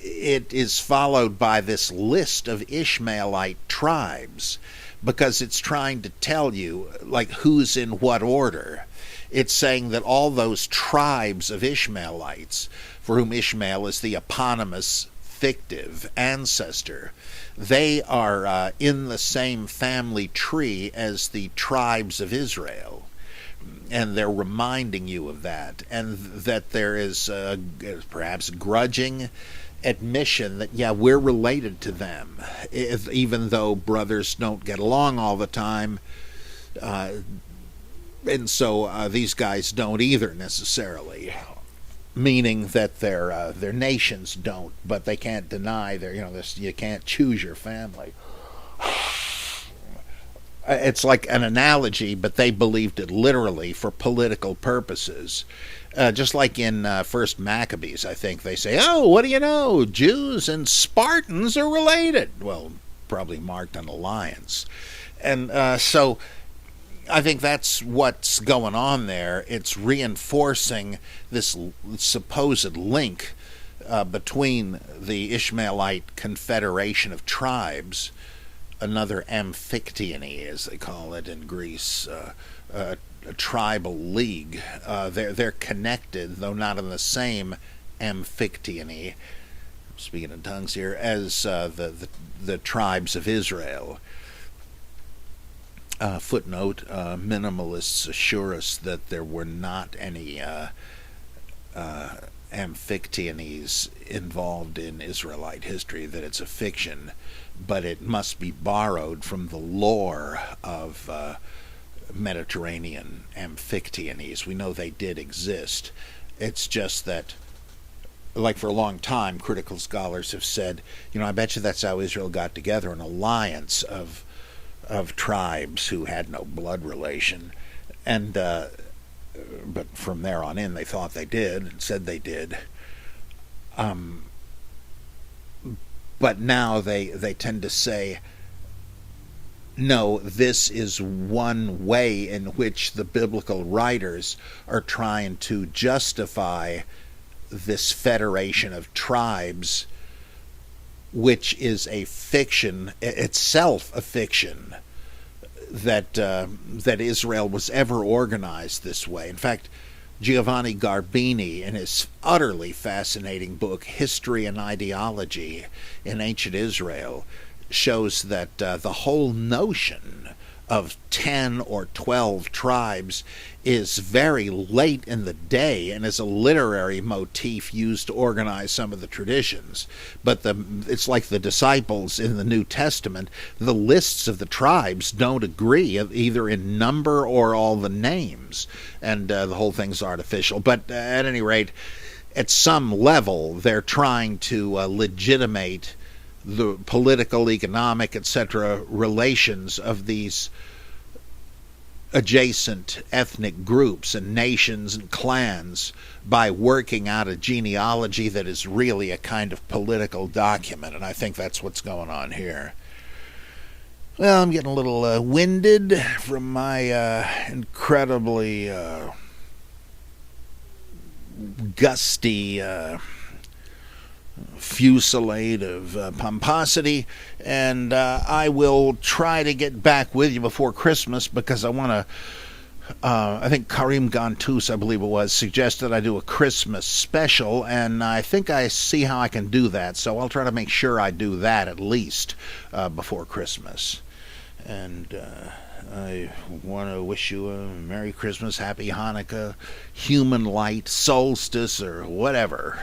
it is followed by this list of Ishmaelite tribes, because it's trying to tell you, like, who's in what order. It's saying that all those tribes of Ishmaelites, for whom Ishmael is the eponymous fictive ancestor, they are in the same family tree as the tribes of Israel. And they're reminding you of that, and that there is perhaps grudging admission that, yeah, we're related to them, even though brothers don't get along all the time. And so these guys don't either necessarily, meaning that their nations don't, but they can't deny you can't choose your family. It's like an analogy, but they believed it literally for political purposes. Just like in First Maccabees, I think they say, oh, what do you know? Jews and Spartans are related. Well, probably marked an alliance. And so I think that's what's going on there. It's reinforcing this supposed link between the Ishmaelite confederation of tribes, another Amphictyony, as they call it in Greece, a tribal league. They're connected, though not in the same Amphictyony, speaking in tongues here, as the tribes of Israel. Footnote, minimalists assure us that there were not any Amphictyonies involved in Israelite history, that it's a fiction, but it must be borrowed from the lore of Mediterranean Amphictyonies. We know they did exist. It's just that, like, for a long time, critical scholars have said, I bet you that's how Israel got together, an alliance of tribes who had no blood relation, and but from there on in they thought they did and said they did. But now they tend to say, no, this is one way in which the biblical writers are trying to justify this federation of tribes, which is a fiction, itself a fiction, that Israel was ever organized this way. In fact, Giovanni Garbini, in his utterly fascinating book, History and Ideology in Ancient Israel, shows that the whole notion of 10 or 12 tribes is very late in the day and is a literary motif used to organize some of the traditions. But it's like the disciples in the New Testament. The lists of the tribes don't agree either in number or all the names, and the whole thing's artificial. But at any rate, at some level, they're trying to legitimate the political, economic, etc. relations of these adjacent ethnic groups and nations and clans by working out a genealogy that is really a kind of political document, and I think that's what's going on here. Well, I'm getting a little winded from my incredibly gusty fusillade of pomposity, and I will try to get back with you before Christmas, because I want to I think Karim Gantus, I believe it was, suggested I do a Christmas special, and I think I see how I can do that, so I'll try to make sure I do that at least before Christmas. And I want to wish you a Merry Christmas, Happy Hanukkah, Human Light, Solstice, or whatever.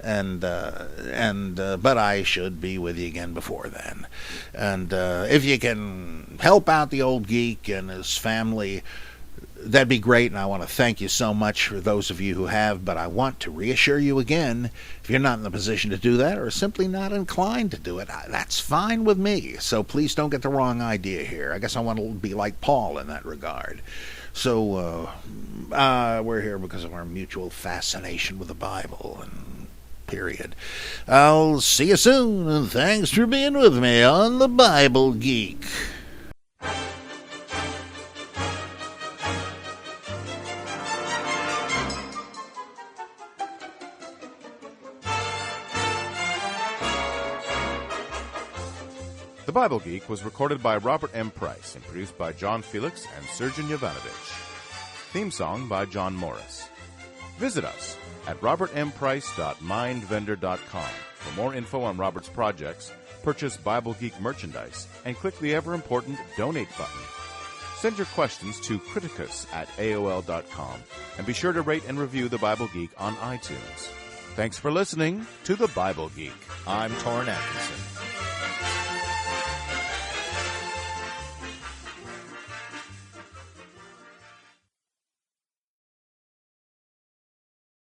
But I should be with you again before then. And if you can help out the old geek and his family, that'd be great, and I want to thank you so much for those of you who have, but I want to reassure you again, if you're not in the position to do that or simply not inclined to do it, that's fine with me. So please don't get the wrong idea here. I guess I want to be like Paul in that regard. So we're here because of our mutual fascination with the Bible, and period. I'll see you soon, and thanks for being with me on the Bible Geek. The Bible Geek was recorded by Robert M. Price and produced by John Felix and Sergeant Jovanovich. Theme song by John Morris. Visit us at robertmprice.mindvendor.com for more info on Robert's projects, purchase Bible Geek merchandise, and click the ever-important Donate button. Send your questions to criticus@aol.com, and be sure to rate and review The Bible Geek on iTunes. Thanks for listening to The Bible Geek. I'm Torrin Atkinson.